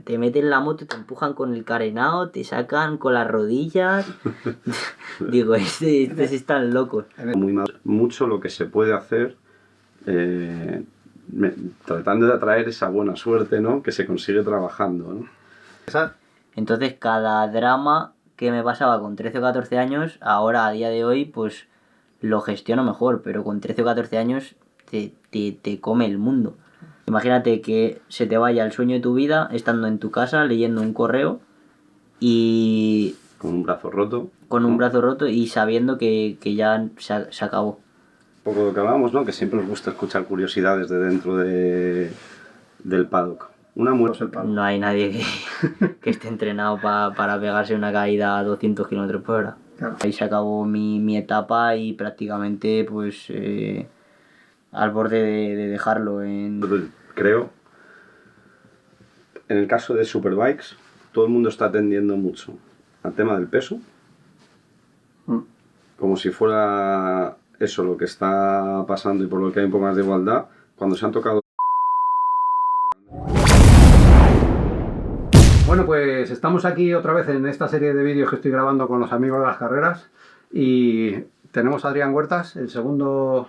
te meten en la moto, te empujan con el carenado, te sacan con las rodillas. Digo, estos están locos. Mucho lo que se puede hacer tratando de atraer esa buena suerte, ¿no? Que se consigue trabajando, ¿no? Entonces cada drama que me pasaba con 13 o 14 años, ahora a día de hoy pues lo gestiono mejor, pero con 13 o 14 años te come el mundo. Imagínate que se te vaya el sueño de tu vida estando en tu casa leyendo un correo y... Con un brazo roto. Con un brazo roto y sabiendo que ya se acabó. Un poco lo que hablábamos, ¿no? Que siempre nos gusta escuchar curiosidades de dentro del paddock. No hay nadie que esté entrenado para pegarse una caída a 200 km por hora. Claro. Ahí se acabó mi etapa y prácticamente pues al borde de dejarlo. Creo, en el caso de Superbikes, todo el mundo está atendiendo mucho al tema del peso. Como si fuera eso lo que está pasando y por lo que hay un poco más de igualdad, cuando se han tocado... Bueno, pues estamos aquí otra vez en esta serie de vídeos que estoy grabando con los amigos de las carreras y tenemos a Adrián Huertas, el segundo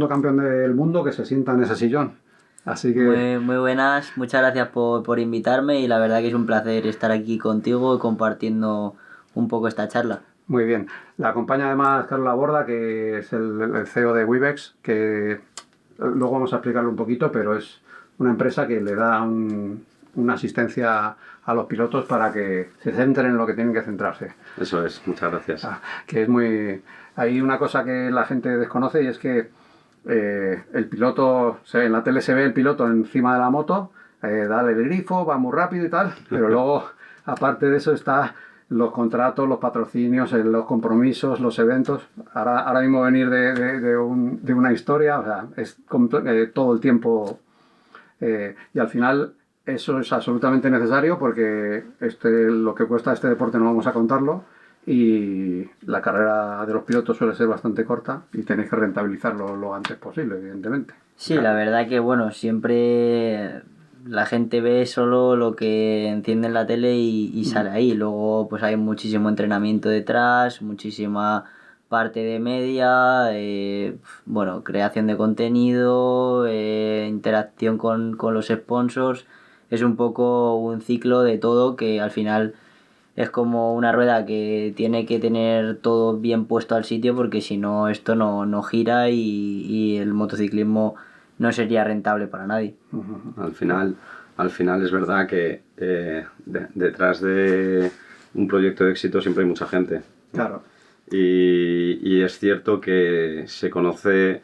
campeón del mundo que se sienta en ese sillón. Así que... Muy buenas, muchas gracias por invitarme y la verdad que es un placer estar aquí contigo compartiendo un poco esta charla. Muy bien. La acompaña además Carlos Laborda, que es el CEO de Webex, que luego vamos a explicarlo un poquito, pero es una empresa que le da una asistencia a los pilotos para que se centren en lo que tienen que centrarse. Eso es, muchas gracias. Que es muy... Hay una cosa que la gente desconoce y es que el piloto, en la tele se ve el piloto encima de la moto, dale el grifo, va muy rápido y tal, pero luego, aparte de eso, está los contratos, los patrocinios, los compromisos, los eventos. Ahora mismo venir de una historia, o sea, es todo el tiempo y al final eso es absolutamente necesario porque lo que cuesta este deporte no vamos a contarlo y la carrera de los pilotos suele ser bastante corta y tenéis que rentabilizarlo lo antes posible, evidentemente. Sí, la verdad que bueno, siempre la gente ve solo lo que enciende en la tele y sale ahí. Luego pues hay muchísimo entrenamiento detrás, muchísima parte de media, bueno, creación de contenido, interacción con los sponsors. Es un poco un ciclo de todo que al final es como una rueda que tiene que tener todo bien puesto al sitio porque si no esto no gira y el motociclismo no sería rentable para nadie. Al final es verdad que detrás de un proyecto de éxito siempre hay mucha gente. Claro. Y es cierto que se conoce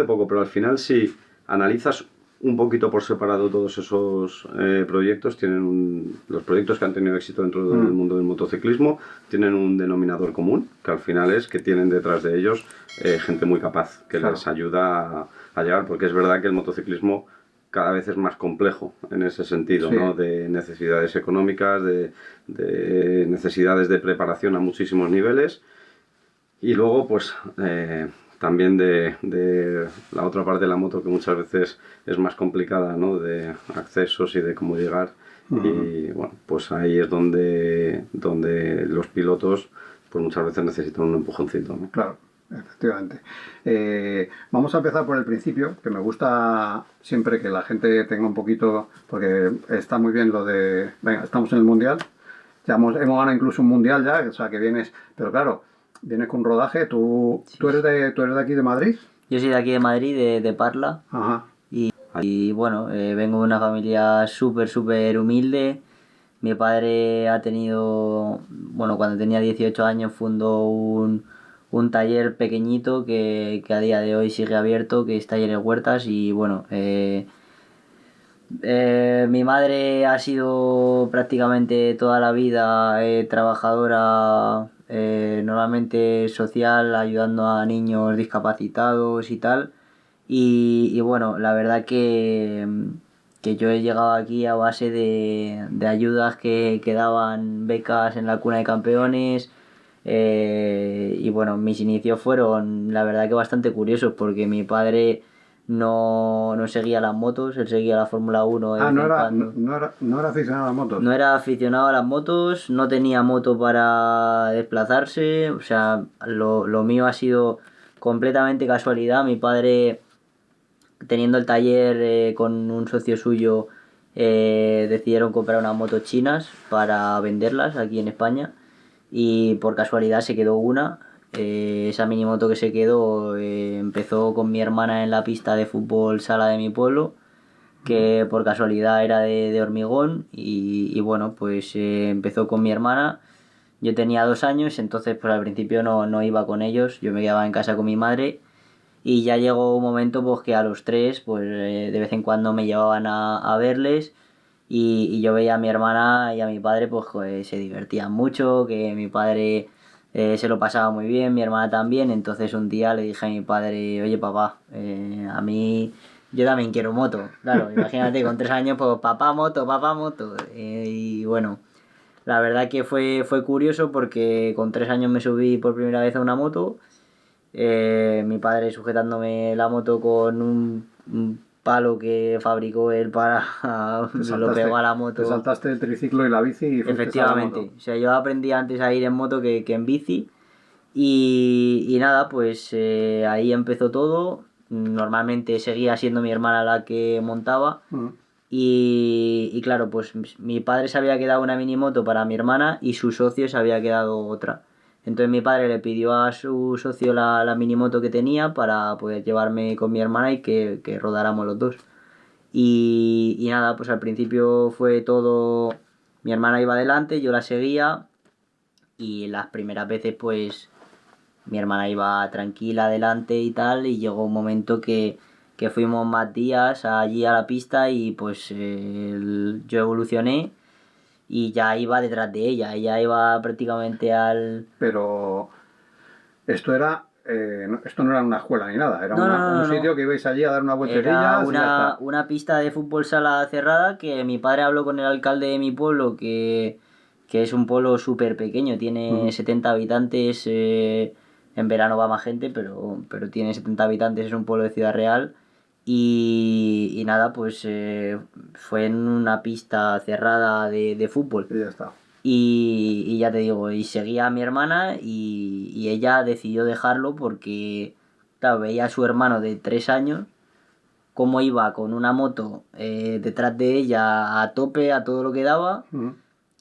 poco, pero al final si analizas un poquito por separado todos esos proyectos, los proyectos que han tenido éxito dentro del mundo del motociclismo tienen un denominador común, que al final es que tienen detrás de ellos gente muy capaz, que les ayuda a llegar, porque es verdad que el motociclismo cada vez es más complejo en ese sentido, ¿no? De necesidades económicas, de necesidades de preparación a muchísimos niveles y luego pues también de la otra parte de la moto que muchas veces es más complicada, ¿no? De accesos y de cómo llegar y bueno, pues ahí es donde los pilotos pues muchas veces necesitan un empujoncito, ¿no? Claro. Efectivamente. Vamos a empezar por el principio, que me gusta siempre que la gente tenga un poquito, porque está muy bien lo de, venga, estamos en el Mundial, ya hemos ganado incluso un Mundial ya, o sea que vienes, pero claro, vienes con rodaje, ¿tú eres de aquí de Madrid? Yo soy de aquí de Madrid, de Parla. Ajá. Y bueno, vengo de una familia súper humilde. Mi padre ha tenido, bueno, cuando tenía 18 años fundó un taller pequeñito que a día de hoy sigue abierto, que es Talleres Huertas y bueno, mi madre ha sido prácticamente toda la vida trabajadora, normalmente social, ayudando a niños discapacitados y tal y bueno, la verdad que yo he llegado aquí a base de ayudas que daban becas en la Cuna de Campeones. Y bueno, mis inicios fueron la verdad que bastante curiosos porque mi padre no seguía las motos, él seguía la Fórmula 1 de Ah, vez no en era, cuando. no era aficionado a las motos. No era aficionado a las motos, no tenía moto para desplazarse, o sea, lo mío ha sido completamente casualidad. Mi padre, teniendo el taller con un socio suyo, decidieron comprar unas motos chinas para venderlas aquí en España y por casualidad se quedó una. Esa minimoto que se quedó empezó con mi hermana en la pista de fútbol sala de mi pueblo, que por casualidad era de hormigón y bueno, pues empezó con mi hermana. Yo tenía 2 años, entonces pues al principio no iba con ellos, yo me quedaba en casa con mi madre y ya llegó un momento pues que a los tres pues de vez en cuando me llevaban a verles y yo veía a mi hermana y a mi padre pues joder, se divertían mucho, que mi padre se lo pasaba muy bien, mi hermana también. Entonces un día le dije a mi padre, oye papá, a mí yo también quiero moto. Claro, imagínate con 3 años pues papá moto, papá moto. Y bueno, la verdad que fue curioso porque con 3 años me subí por primera vez a una moto, mi padre sujetándome la moto con un palo que fabricó él para me lo pegó a la Te moto. saltaste el triciclo y la bici y fuiste a la Efectivamente, moto. o sea, yo aprendí antes a ir en moto que en bici y nada, pues ahí empezó todo. Normalmente seguía siendo mi hermana la que montaba Mm. y claro, pues mi padre se había quedado una minimoto para mi hermana y su socio se había quedado otra. Entonces mi padre le pidió a su socio la minimoto que tenía para poder llevarme con mi hermana y que rodáramos los dos. Y nada, pues al principio fue todo, mi hermana iba adelante, yo la seguía y las primeras veces pues mi hermana iba tranquila adelante y tal y llegó un momento que fuimos más días allí a la pista y pues yo evolucioné y ya iba detrás de ella, ella iba prácticamente al... Pero esto era, esto no era una escuela ni nada, era No, no, no, un no, sitio no. que ibais allí a dar unas Era vueltecillas y ya está. una pista de fútbol sala cerrada que mi padre habló con el alcalde de mi pueblo, que es un pueblo súper pequeño, tiene Ujú. 70 habitantes, en verano va más gente, pero tiene 70 habitantes, es un pueblo de Ciudad Real. Y nada, pues fue en una pista cerrada de fútbol. Y ya está. Y ya te digo, y seguía a mi hermana y ella decidió dejarlo porque, claro, veía a su hermano de 3 años cómo iba con una moto detrás de ella a tope, a todo lo que daba, Ujú.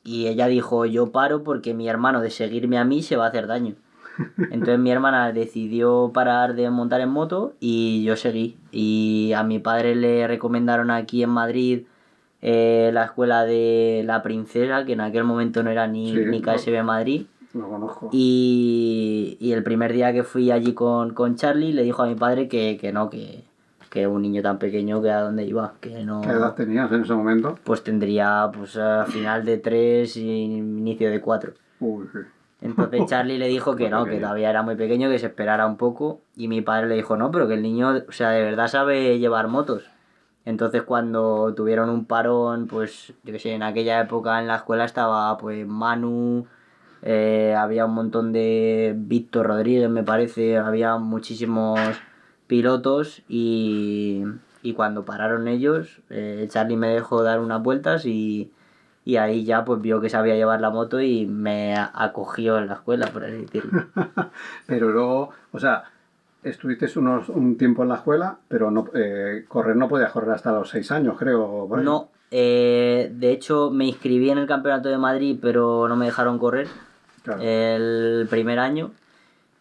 y ella dijo, yo paro porque mi hermano de seguirme a mí se va a hacer daño. Entonces mi hermana decidió parar de montar en moto y yo seguí. Y a mi padre le recomendaron aquí en Madrid la escuela de La Princesa, que en aquel momento no era Sí, ni KSB Madrid. lo conozco. Y el primer día que fui allí con Charlie le dijo a mi padre que no, que un niño tan pequeño que a dónde iba, que no... ¿Qué edad tenías en ese momento? Pues tendría pues a final de 3 y inicio de 4. Uy, sí. Entonces Charlie le dijo que Muy no, que pequeño. todavía era muy pequeño, que se esperara un poco. Y mi padre le dijo, no, pero que el niño, o sea, de verdad sabe llevar motos. Entonces cuando tuvieron un parón, pues yo qué sé, en aquella época en la escuela estaba pues Manu, había un montón de Víctor Rodríguez, me parece, había muchísimos pilotos y cuando pararon ellos, Charlie me dejó dar unas vueltas y ahí ya pues vio que sabía llevar la moto y me acogió en la escuela, por así decirlo. Pero luego, o sea, estuviste un tiempo en la escuela, pero no, correr no podías correr hasta los 6 años, creo. Por ahí. No, de hecho me inscribí en el Campeonato de Madrid, pero no me dejaron correr Claro. el primer año.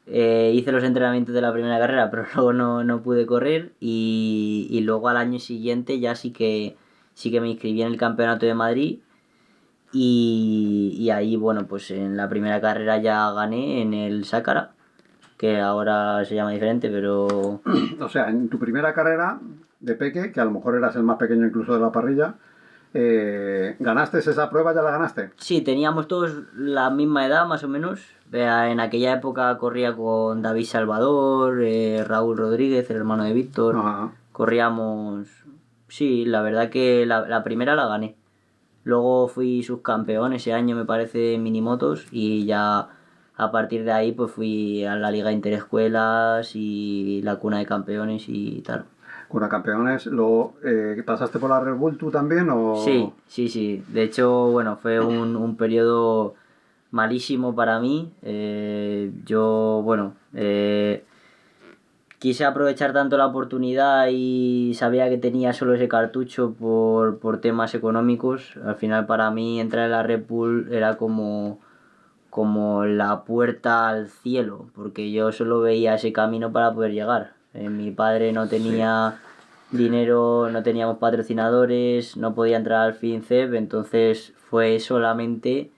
Hice los entrenamientos de la primera carrera, pero luego no pude correr y luego al año siguiente ya sí que me inscribí en el Campeonato de Madrid y ahí, bueno, pues en la primera carrera ya gané en el Sácara, que ahora se llama diferente, pero O sea, en tu primera carrera de peque, que a lo mejor eras el más pequeño incluso de la parrilla, ¿ganaste esa prueba? ¿Ya la ganaste? sí, teníamos todos la misma edad más o menos. Vea, en aquella época corría con David Salvador, Raúl Rodríguez, el hermano de Víctor. Ajá. Corríamos... Sí, la verdad que la primera la gané. Luego fui subcampeón ese año, me parece, en minimotos y ya a partir de ahí pues fui a la Liga Interescuelas y la Cuna de Campeones y tal. Cura Campeones. Luego, ¿pasaste por la Red Bull tú también? O... Sí. De hecho, bueno, fue un periodo malísimo para mí. Quise aprovechar tanto la oportunidad y sabía que tenía solo ese cartucho por temas económicos. Al final, para mí entrar en la Red Bull era como la puerta al cielo, porque yo solo veía ese camino para poder llegar. Mi padre no tenía dinero, no teníamos patrocinadores, no podía entrar al FinCEP, entonces fue solamente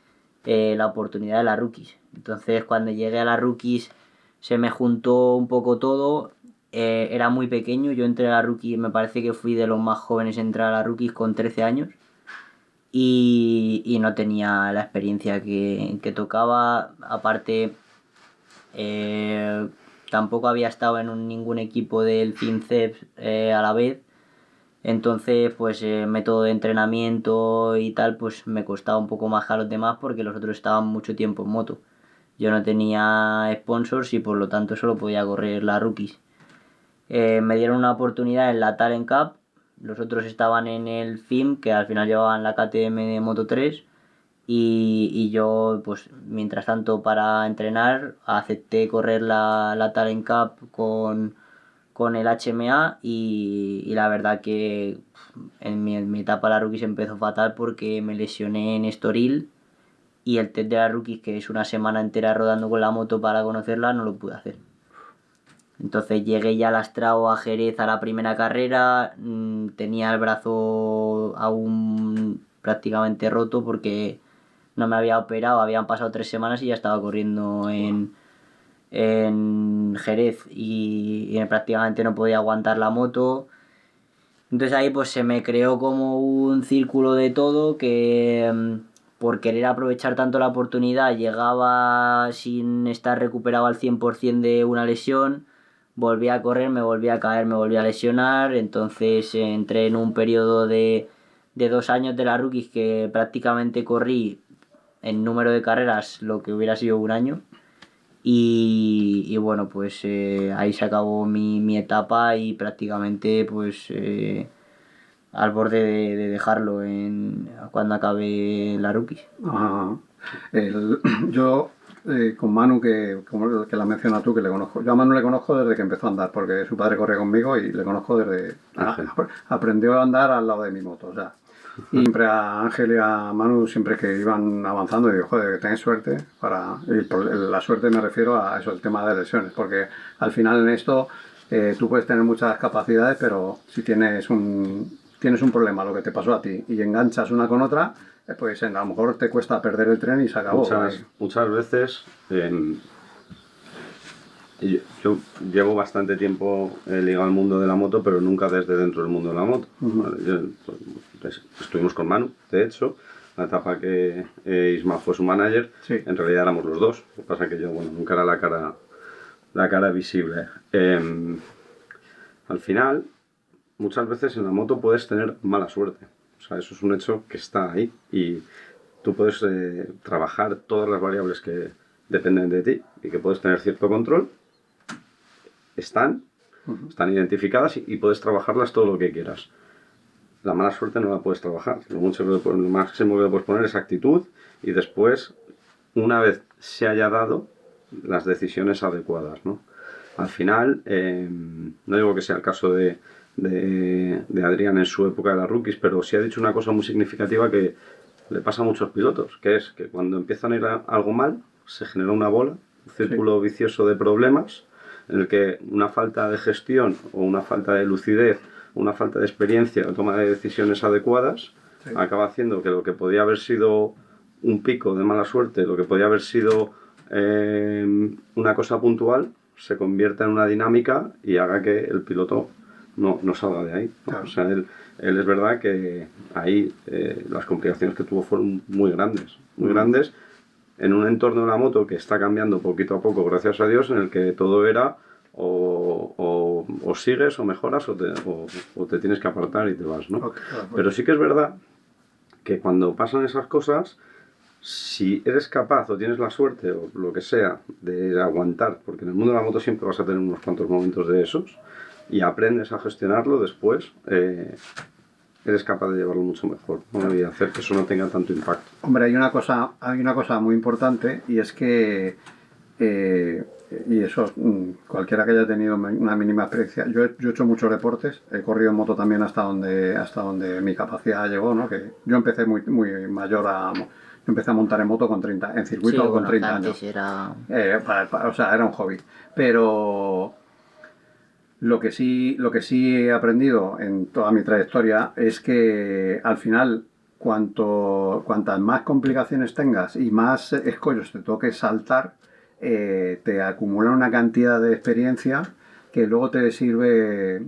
la oportunidad de la Rookies. Entonces cuando llegué a la Rookies se me juntó un poco todo. Era muy pequeño, yo entré a la Rookies, me parece que fui de los más jóvenes en entrar a la Rookies con 13 años. Y no tenía la experiencia que tocaba. Aparte, tampoco había estado en ningún equipo del FinCEP a la vez. Entonces, pues método de entrenamiento y tal, pues me costaba un poco más que a los demás porque los otros estaban mucho tiempo en moto. Yo no tenía sponsors y por lo tanto solo podía correr la Rookies. Me dieron una oportunidad en la Talent Cup. Los otros estaban en el FIM, que al final llevaban la KTM de Moto 3. Y yo, pues, mientras tanto, para entrenar, acepté correr la Talent Cup con el HMA. Y la verdad que en mi etapa de la Rookies empezó fatal porque me lesioné en Estoril. Y el test de la Rookies, que es una semana entera rodando con la moto para conocerla, no lo pude hacer. Entonces llegué ya lastrado a Jerez a la primera carrera, tenía el brazo aún prácticamente roto porque no me había operado, habían pasado 3 semanas y ya estaba corriendo en Jerez y prácticamente no podía aguantar la moto. Entonces ahí pues se me creó como un círculo de todo que por querer aprovechar tanto la oportunidad llegaba sin estar recuperado al 100% de una lesión. Volví a correr, me volví a caer, me volví a lesionar, entonces entré en un periodo de 2 años de la Rookies que prácticamente corrí en número de carreras lo que hubiera sido un año y bueno, pues ahí se acabó mi etapa y prácticamente pues al borde de dejarlo cuando acabé la Rookies. Yo con Manu, que la mencionas tú, que le conozco. Yo a Manu le conozco desde que empezó a andar, porque su padre corría conmigo y le conozco desde... aprendió a andar al lado de mi moto, o sea. Y siempre a Ángel y a Manu, siempre que iban avanzando, digo, joder, que tenés suerte. La suerte me refiero a eso, el tema de lesiones, porque al final en esto tú puedes tener muchas capacidades, pero si tienes un problema, lo que te pasó a ti, y enganchas una con otra, pues a lo mejor te cuesta perder el tren y se acabó. Muchas veces yo llevo bastante tiempo ligado al mundo de la moto, pero nunca desde dentro del mundo de la moto. Estuvimos con Manu, de hecho, la etapa que Isma fue su manager, sí. En realidad éramos los dos, lo que pasa es que yo nunca era la cara visible. Al final, muchas veces en la moto puedes tener mala suerte. O sea, eso es un hecho que está ahí y tú puedes trabajar todas las variables que dependen de ti y que puedes tener cierto control. Están identificadas y puedes trabajarlas todo lo que quieras. La mala suerte no la puedes trabajar. Lo máximo que le puedes poner es actitud y después, una vez se haya dado, las decisiones adecuadas, ¿no? Al final, no digo que sea el caso de Adrián en su época de las Rookies, pero sí ha dicho una cosa muy significativa que le pasa a muchos pilotos, que es que cuando empiezan a ir algo mal, se genera una bola, un círculo vicioso de problemas, en el que una falta de gestión o una falta de lucidez, una falta de experiencia o toma de decisiones adecuadas, acaba haciendo que lo que podía haber sido un pico de mala suerte, lo que podía haber sido una cosa puntual, se convierta en una dinámica y haga que el piloto no salga de ahí. Claro. O sea, él es verdad que ahí las complicaciones que tuvo fueron muy grandes, en un entorno de la moto que está cambiando poquito a poco, gracias a Dios, en el que todo era o sigues o mejoras o te tienes que apartar y te vas, ¿no? Okay, claro. Pero sí que es verdad que cuando pasan esas cosas, si eres capaz o tienes la suerte o lo que sea de aguantar, porque en el mundo de la moto siempre vas a tener unos cuantos momentos de esos, y aprendes a gestionarlo después, eres capaz de llevarlo mucho mejor, ¿no? Y hacer que eso no tenga tanto impacto. Hombre, hay una cosa muy importante y es que, y eso, cualquiera que haya tenido una mínima experiencia, yo he hecho muchos deportes, he corrido en moto también hasta donde mi capacidad llegó, ¿no? Que yo empecé muy mayor yo empecé a montar en moto con 30, en circuito Sí, con bueno, 30 antes años. era... O sea, era un hobby. Pero lo que sí he aprendido en toda mi trayectoria es que al final, cuantas más complicaciones tengas y más escollos te toque saltar, te acumulan una cantidad de experiencia que luego te sirve.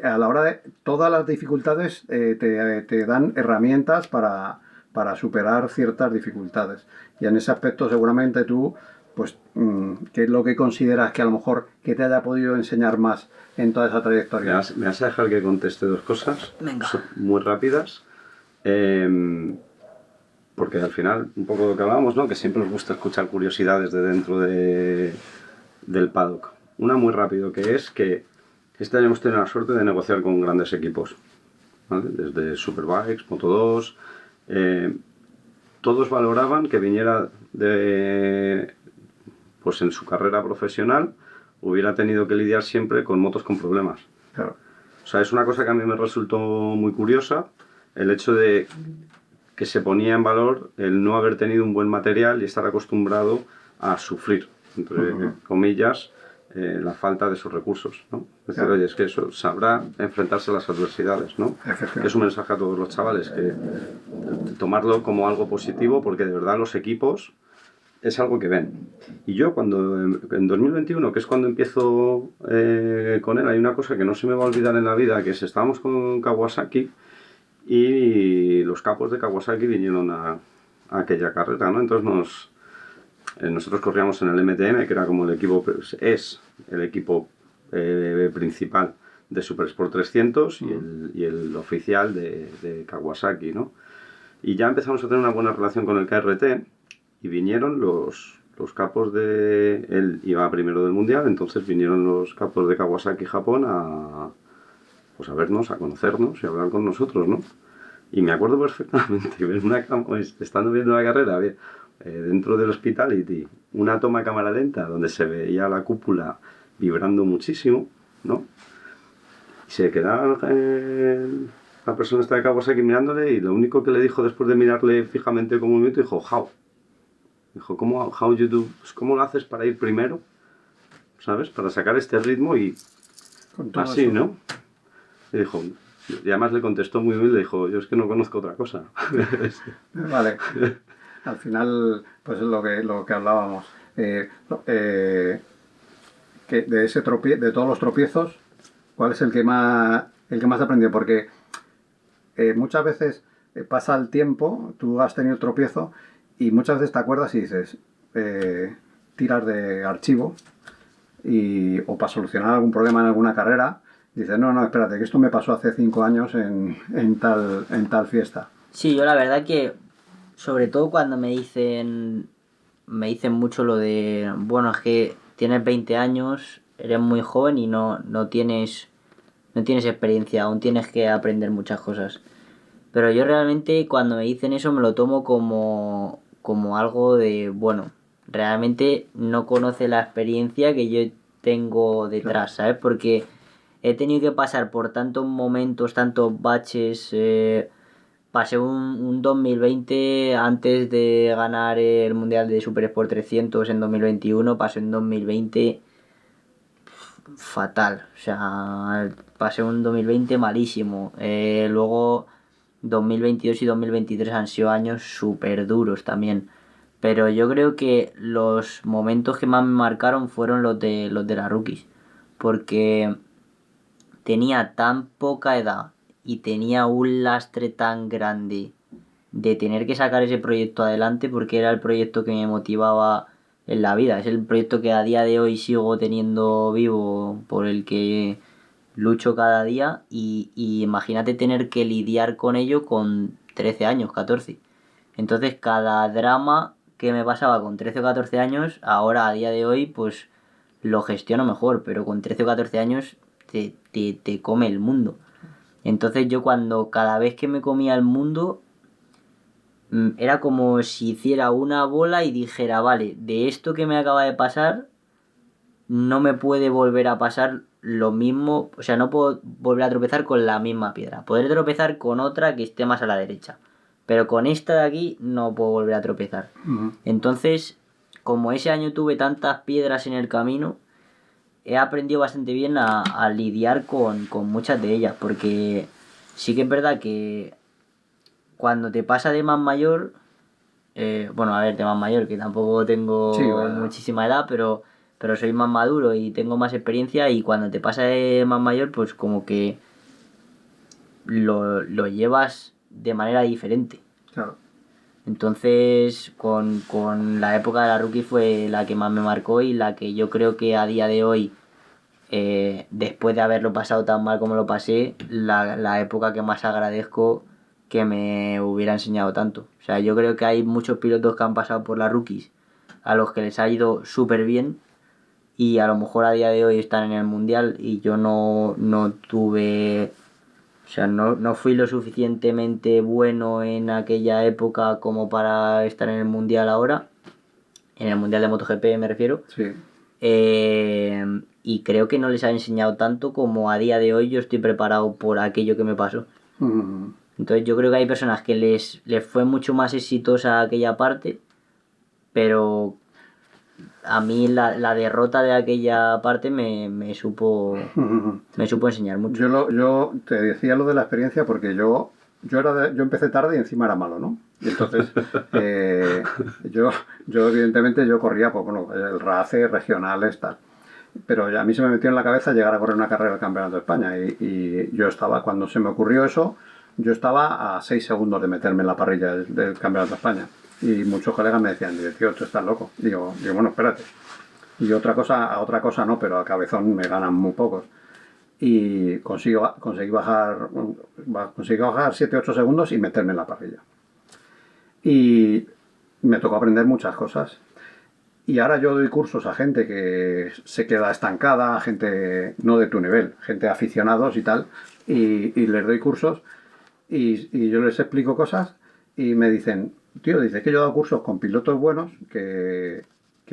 A la hora de todas las dificultades, te dan herramientas para superar ciertas dificultades. Y en ese aspecto seguramente tú, pues, ¿qué es lo que consideras que a lo mejor que te haya podido enseñar más en toda esa trayectoria? Me vas a dejar que conteste dos cosas. Venga. Muy rápidas. Porque al final, un poco lo que hablábamos, ¿no? Que siempre nos gusta escuchar curiosidades de dentro del paddock. Una muy rápido, que es que este año hemos tenido la suerte de negociar con grandes equipos, ¿vale? Desde Superbikes, Moto2, todos valoraban que viniera pues en su carrera profesional hubiera tenido que lidiar siempre con motos con problemas. Claro. O sea, es una cosa que a mí me resultó muy curiosa, el hecho de que se ponía en valor el no haber tenido un buen material y estar acostumbrado a sufrir, entre comillas, la falta de sus recursos, ¿no? Es decir, oye, es que eso sabrá enfrentarse a las adversidades, ¿no? Es un mensaje a todos los chavales, que tomarlo como algo positivo, porque de verdad los equipos es algo que ven. Y yo cuando en 2021, que es cuando empiezo con él, hay una cosa que no se me va a olvidar en la vida, que es estábamos con Kawasaki y los capos de Kawasaki vinieron a aquella carrera, ¿no? Entonces nosotros corríamos en el MTM, que era como el equipo, es el equipo principal de Super Sport 300 y el oficial de Kawasaki, ¿no? Y ya empezamos a tener una buena relación con el KRT y vinieron los capos de... Él iba primero del mundial, entonces vinieron los capos de Kawasaki Japón a vernos, a conocernos y a hablar con nosotros, ¿no? Y me acuerdo perfectamente ver estando viendo la carrera, dentro del Hospitality, una toma a cámara lenta donde se veía la cúpula vibrando muchísimo, ¿no? Y se quedaba la persona esta de Kawasaki mirándole y lo único que le dijo después de mirarle fijamente como un minuto, dijo, how. Dijo, how you do? ¿Cómo lo haces para ir primero? ¿Sabes? Para sacar este ritmo y así, eso, ¿no? Y dijo, y además le contestó muy bien, le dijo, yo es que no conozco otra cosa. Vale. Al final, pues es lo que hablábamos. Que de todos los tropiezos, ¿cuál es el que más aprendió? Porque muchas veces pasa el tiempo, tú has tenido tropiezo y muchas veces te acuerdas y dices, tiras de archivo o para solucionar algún problema en alguna carrera, dices, no, espérate, que esto me pasó hace 5 años en tal fiesta. Sí, yo la verdad que, sobre todo cuando me dicen mucho lo de, bueno, es que tienes 20 años, eres muy joven y no tienes experiencia, aún tienes que aprender muchas cosas. Pero yo realmente cuando me dicen eso me lo tomo como algo de, bueno, realmente no conoce la experiencia que yo tengo detrás, ¿sabes? Porque he tenido que pasar por tantos momentos, tantos baches. Pasé un 2020 antes de ganar el Mundial de Super Sport 300 en 2021, pasé un 2020 fatal, o sea, pasé un 2020 malísimo. Luego 2022 y 2023 han sido años súper duros también. Pero yo creo que los momentos que más me marcaron fueron los de la Rookies. Porque tenía tan poca edad y tenía un lastre tan grande de tener que sacar ese proyecto adelante, porque era el proyecto que me motivaba en la vida. Es el proyecto que a día de hoy sigo teniendo vivo, por el que lucho cada día, y imagínate tener que lidiar con ello con 13 años, 14. Entonces cada drama que me pasaba con 13 o 14 años, ahora a día de hoy pues lo gestiono mejor, pero con 13 o 14 años te come el mundo. Entonces yo cada vez que me comía el mundo, era como si hiciera una bola y dijera, vale, de esto que me acaba de pasar, no me puede volver a pasar lo mismo, o sea, no puedo volver a tropezar con la misma piedra. Podré tropezar con otra que esté más a la derecha, pero con esta de aquí no puedo volver a tropezar. Entonces, como ese año tuve tantas piedras en el camino, he aprendido bastante bien a lidiar con muchas de ellas, porque sí que es verdad que cuando te pasa de más mayor, bueno, a ver, de más mayor, que tampoco tengo Sí, bueno. muchísima edad, pero soy más maduro y tengo más experiencia, y cuando te pasa de más mayor, pues como que lo llevas de manera diferente. Claro. Entonces, con la época de la rookie fue la que más me marcó y la que yo creo que a día de hoy, después de haberlo pasado tan mal como lo pasé, la época que más agradezco que me hubiera enseñado tanto. O sea, yo creo que hay muchos pilotos que han pasado por las rookies a los que les ha ido súper bien, y a lo mejor a día de hoy están en el mundial, y yo no tuve, o sea, no fui lo suficientemente bueno en aquella época como para estar en el mundial ahora, en el mundial de MotoGP me refiero. Sí. Y creo que no les ha enseñado tanto como a día de hoy yo estoy preparado por aquello que me pasó. Entonces yo creo que hay personas que les fue mucho más exitosa aquella parte, pero a mí la derrota de aquella parte me supo enseñar mucho. Yo te decía lo de la experiencia porque yo empecé tarde y encima era malo, ¿no? Y entonces, yo evidentemente yo corría, pues bueno, el RACE, regionales, tal. Pero a mí se me metió en la cabeza llegar a correr una carrera del Campeonato de España, y yo estaba, cuando se me ocurrió eso, yo estaba a 6 segundos de meterme en la parrilla del Campeonato de España. Y muchos colegas me decían, tío, tú estás loco. Digo, bueno, espérate. Y a otra cosa no, pero a cabezón me ganan muy pocos. Y conseguí bajar 7-8 segundos y meterme en la parrilla. Y me tocó aprender muchas cosas. Y ahora yo doy cursos a gente que se queda estancada, a gente no de tu nivel, gente aficionados y tal, y les doy cursos y yo les explico cosas y me dicen, tío, dice que yo he dado cursos con pilotos buenos que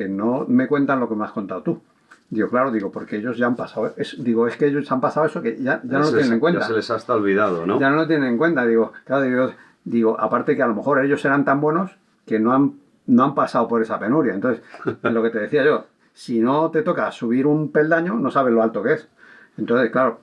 no me cuentan lo que me has contado tú. Digo, claro, porque ellos ya han pasado. Es que ellos han pasado eso que ya no lo tienen en cuenta. Ya se les ha hasta olvidado, ¿no? Ya no lo tienen en cuenta. Digo, aparte que a lo mejor ellos serán tan buenos que no han pasado por esa penuria. Entonces, lo que te decía yo, si no te toca subir un peldaño, no sabes lo alto que es. Entonces, claro,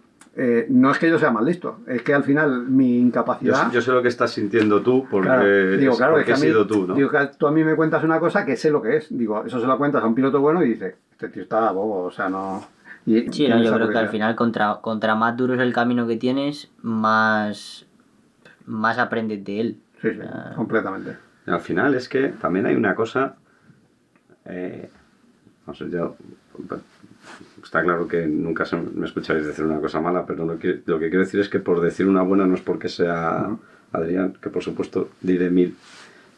no es que yo sea más listo, es que al final mi incapacidad... Yo sé lo que estás sintiendo tú porque, claro, porque es que has sido tú, ¿no? Digo, que tú a mí me cuentas una cosa que sé lo que es. Digo, eso se lo cuentas a un piloto bueno y dice, este tío está bobo, o sea, no... Sí, no, yo creo que al final contra más duro es el camino que tienes, más aprendes de él. Sí, completamente. Al final es que también hay una cosa, no sé, está claro que nunca me escucharéis decir una cosa mala, pero lo que quiero decir es que por decir una buena no es porque sea Adrián, que por supuesto diré 1000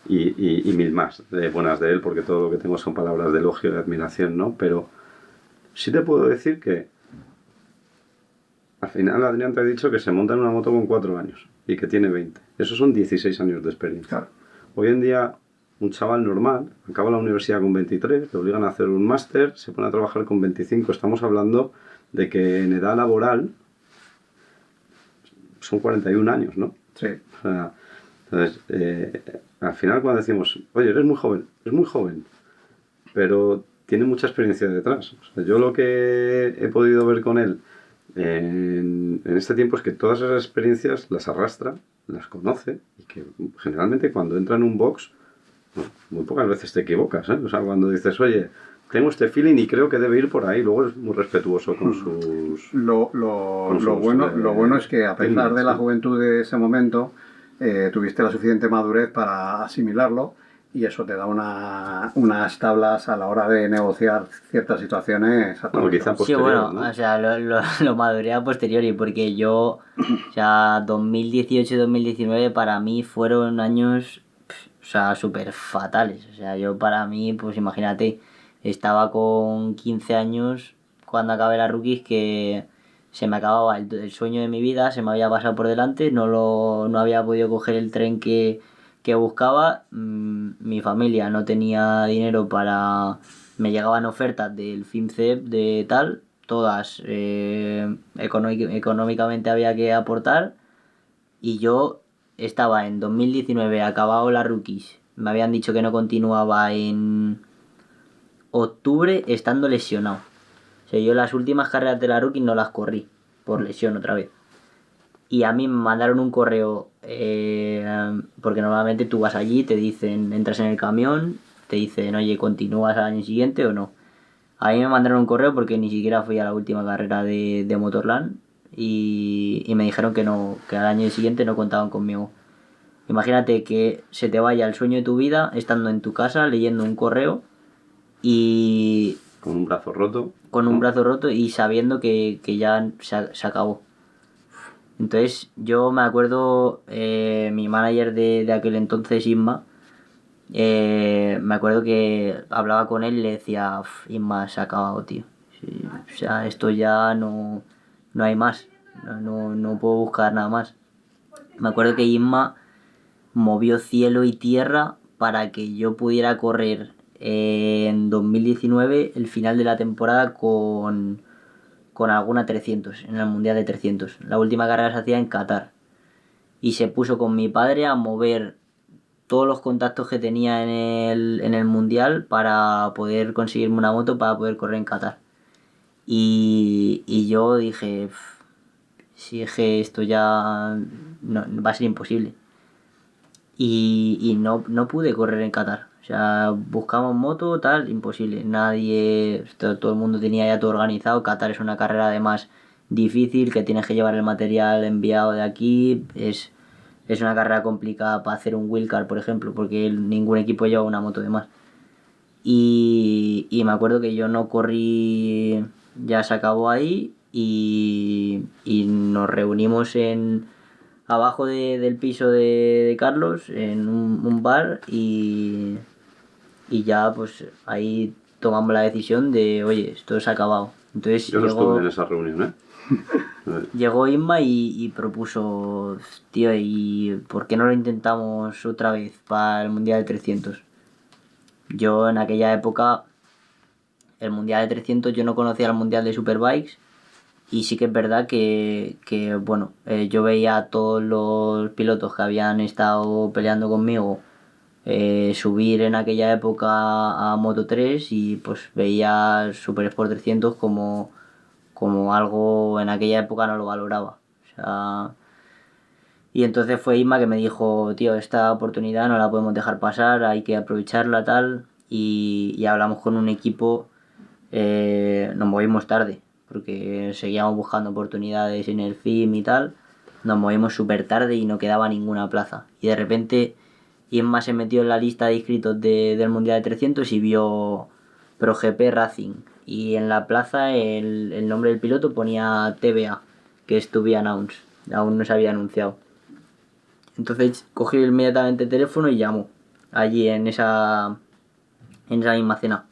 y 1000 más de buenas de él, porque todo lo que tengo son palabras de elogio y de admiración, ¿no? Pero sí te puedo decir que al final Adrián te ha dicho que se monta en una moto con 4 años y que tiene 20. Esos son 16 años de experiencia. Claro. Hoy en día un chaval normal acaba la universidad con 23, le obligan a hacer un máster, se pone a trabajar con 25. Estamos hablando de que en edad laboral son 41 años, ¿no? Sí. O sea, entonces, al final cuando decimos, oye, es muy joven, pero tiene mucha experiencia detrás. O sea, yo lo que he podido ver con él en este tiempo es que todas esas experiencias las arrastra, las conoce, y que generalmente cuando entra en un box, bueno, muy pocas veces te equivocas, ¿eh? O sea, cuando dices, oye, tengo este feeling y creo que debe ir por ahí, luego es muy respetuoso con sus... Lo bueno es que a pesar de la juventud de ese momento, tuviste la suficiente madurez para asimilarlo, y eso te da unas tablas a la hora de negociar ciertas situaciones. Bueno, quizá posterior, sí, bueno, ¿no? o sea, lo maduré a posteriori, porque yo, o sea, 2018 y 2019 para mí fueron años, o sea, súper fatales. O sea, yo para mí, pues imagínate, estaba con 15 años cuando acabé la rookies, que se me acababa el sueño de mi vida, se me había pasado por delante, no había podido coger el tren que buscaba. Mi familia no tenía dinero para... Me llegaban ofertas del FinCEP de tal, todas económicamente había que aportar, y yo estaba en 2019, acabado la rookies, me habían dicho que no continuaba en octubre estando lesionado. O sea, yo las últimas carreras de la rookie no las corrí por lesión otra vez. Y a mí me mandaron un correo, porque normalmente tú vas allí, te dicen, entras en el camión, te dicen, oye, ¿continúas al año siguiente o no? A mí me mandaron un correo porque ni siquiera fui a la última carrera de Motorland, y me dijeron que no, que al año siguiente no contaban conmigo. Imagínate que se te vaya el sueño de tu vida estando en tu casa leyendo un correo y Con un brazo roto. con un ¿no? brazo roto y sabiendo que ya se acabó. Entonces yo me acuerdo, mi manager de aquel entonces, Isma, me acuerdo que hablaba con él y le decía, "Uf, Isma, se ha acabado, tío. Sí, o sea, esto ya no hay más, no puedo buscar nada más". Me acuerdo que Isma movió cielo y tierra para que yo pudiera correr en 2019 el final de la temporada con alguna 300, en el Mundial de 300. La última carrera se hacía en Qatar. Y se puso con mi padre a mover todos los contactos que tenía en el Mundial para poder conseguirme una moto para poder correr en Qatar. Y yo dije, si es que esto ya va a ser imposible. Y no pude correr en Qatar. O sea, buscamos moto, tal, imposible. Nadie, todo el mundo tenía ya todo organizado. Qatar es una carrera además difícil, que tienes que llevar el material enviado de aquí. Es una carrera complicada para hacer un wheelcar, por ejemplo, porque ningún equipo lleva una moto de más. Y me acuerdo que yo no corrí, ya se acabó ahí, y nos reunimos abajo del piso de Carlos en un bar, y ya pues ahí tomamos la decisión de, oye, esto se ha acabado. Entonces Yo no estuve en esa reunión, ¿eh? llegó Inma y propuso, tío, ¿y por qué no lo intentamos otra vez para el Mundial de 300? Yo en aquella época, el Mundial de 300, yo no conocía el Mundial de Superbikes, y sí que es verdad que bueno, yo veía a todos los pilotos que habían estado peleando conmigo subir en aquella época a Moto 3, y pues veía Super Sport 300 como algo, en aquella época no lo valoraba. O sea, y entonces fue Isma que me dijo, tío, esta oportunidad no la podemos dejar pasar, hay que aprovecharla, tal. Y hablamos con un equipo, nos movimos tarde, porque seguíamos buscando oportunidades en el FIM y tal. Nos movimos súper tarde y no quedaba ninguna plaza. Y de repente Isma se metió en la lista de inscritos del Mundial de 300 y vio ProGP Racing. Y en la plaza el nombre del piloto ponía TBA, que es To Be Announced. Aún no se había anunciado. Entonces cogí inmediatamente el teléfono y llamó allí en esa misma cena.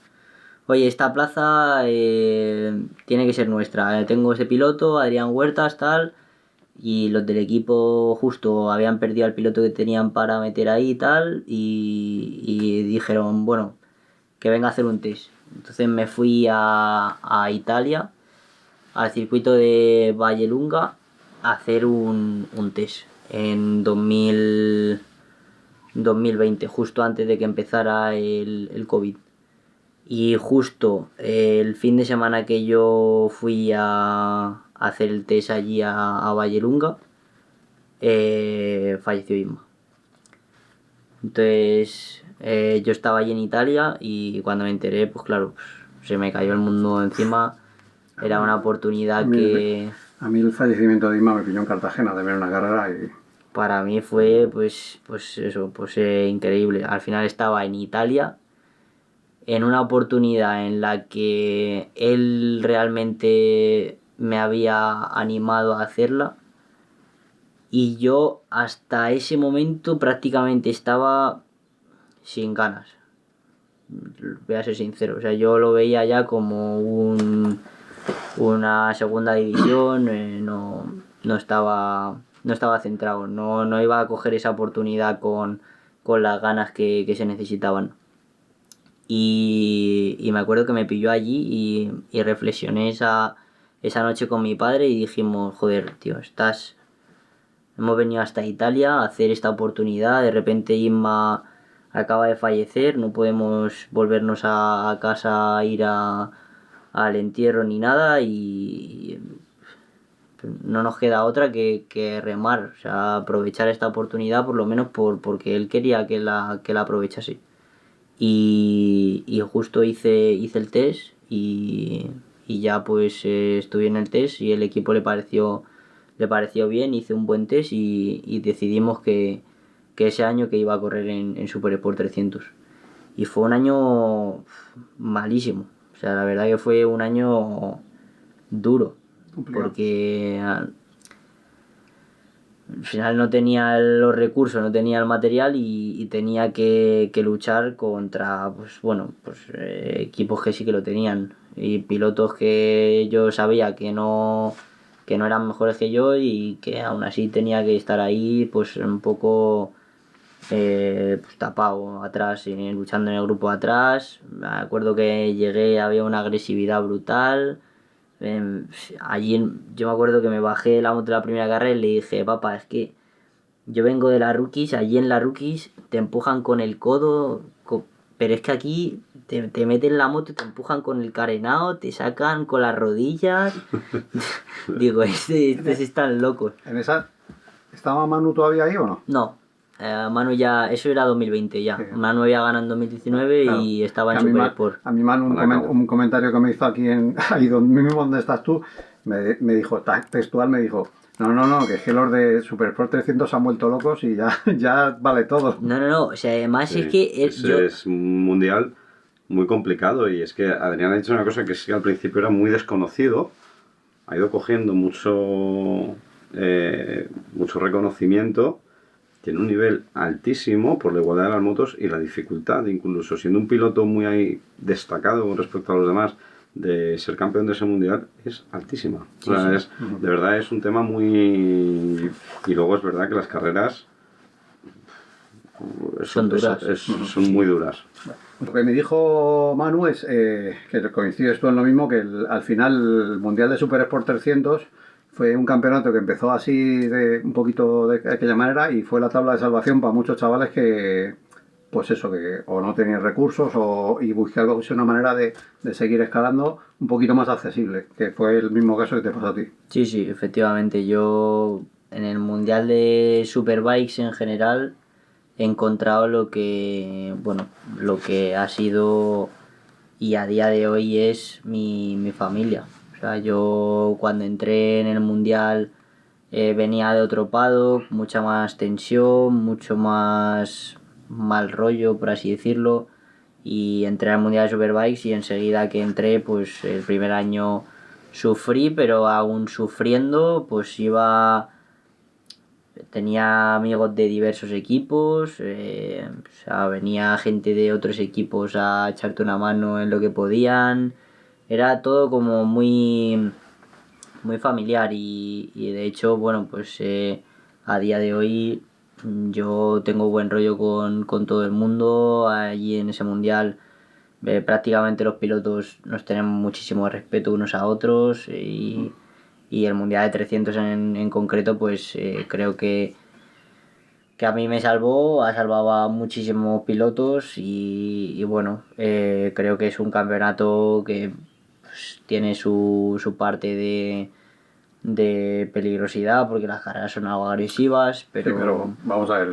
Oye, esta plaza tiene que ser nuestra. Tengo ese piloto, Adrián Huertas, tal. Y los del equipo justo habían perdido al piloto que tenían para meter ahí y tal. Y dijeron, bueno, que venga a hacer un test. Entonces me fui a Italia, al circuito de Vallelunga, a hacer un test en 2020, justo antes de que empezara el COVID. Y justo el fin de semana que yo fui a hacer el test allí a Vallelunga, falleció Isma. Entonces yo estaba allí en Italia, y cuando me enteré, pues claro, pues, se me cayó el mundo encima. Era una oportunidad que A mí el fallecimiento de Isma me pilló en Cartagena de ver una carrera y para mí fue pues eso, pues increíble. Al final estaba en Italia, en una oportunidad en la que él realmente me había animado a hacerla, y yo hasta ese momento prácticamente estaba sin ganas. Voy a ser sincero, o sea, yo lo veía ya como una segunda división, no estaba centrado, no iba a coger esa oportunidad con las ganas que se necesitaban. Y me acuerdo que me pilló allí y reflexioné esa noche con mi padre y dijimos, joder, tío, hemos venido hasta Italia a hacer esta oportunidad, de repente Inma acaba de fallecer, no podemos volvernos a casa a ir al entierro ni nada y no nos queda otra que remar, o sea, aprovechar esta oportunidad por lo menos porque él quería que la aprovechase. Y justo hice el test y ya pues estuve en el test y el equipo le pareció bien, hice un buen test y decidimos que ese año que iba a correr en Super Sport 300. Y fue un año malísimo, o sea, la verdad que fue un año duro, porque al final no tenía los recursos, no tenía el material y tenía que luchar contra equipos que sí que lo tenían y pilotos que yo sabía que no eran mejores que yo y que aún así tenía que estar ahí pues un poco tapado atrás, luchando en el grupo de atrás. Me acuerdo que llegué, había una agresividad brutal. Allí yo me acuerdo que me bajé de la moto de la primera carrera y le dije, papá, es que yo vengo de la Rookies, allí en la Rookies te empujan con el codo, pero es que aquí te meten la moto, te empujan con el carenado, te sacan con las rodillas. Digo, estos están locos. ¿En esa estaba Manu todavía ahí o no? No, Manu ya, eso era 2020 ya. Sí. Manu había ganado en 2019 Claro. y estaba en A mí Super Sport. A mi Manu un comentario que me hizo aquí ahí mismo donde estás tú, me dijo, textual me dijo, no, que es que los de Super Sport 300 se han vuelto locos y ya vale todo. No, o sea, además sí, es que... es un mundial muy complicado y es que Adrián ha dicho una cosa que es que al principio era muy desconocido, ha ido cogiendo mucho reconocimiento, tiene un nivel altísimo por la igualdad de las motos y la dificultad, incluso siendo un piloto muy destacado con respecto a los demás, de ser campeón de ese mundial es altísima. Sí, o sea, sí. De verdad es un tema muy... Y luego es verdad que las carreras son duras. Son muy duras. Lo que me dijo Manu es que coincides tú en lo mismo, que al final el Mundial de Super Sport 300 fue un campeonato que empezó así un poquito de aquella manera y fue la tabla de salvación para muchos chavales que, pues eso, que o no tenían recursos y buscar una manera de seguir escalando un poquito más accesible, que fue el mismo caso que te pasó a ti. Sí, efectivamente. Yo en el Mundial de Superbikes en general he encontrado lo que ha sido y a día de hoy es mi familia. O sea, yo cuando entré en el Mundial venía de otro paddock, mucha más tensión, mucho más mal rollo, por así decirlo, y entré al Mundial de Superbikes y enseguida que entré, pues el primer año sufrí, pero aún sufriendo, pues tenía amigos de diversos equipos, o sea, venía gente de otros equipos a echarte una mano en lo que podían, era todo como muy familiar y de hecho, bueno, pues a día de hoy yo tengo buen rollo con todo el mundo. Allí en ese mundial prácticamente los pilotos nos tenemos muchísimo respeto unos a otros y el mundial de 300 en concreto pues creo que a mí me ha salvado a muchísimos pilotos y bueno, creo que es un campeonato que pues, tiene su parte de peligrosidad porque las carreras son algo agresivas, pero... Sí, pero vamos a ver,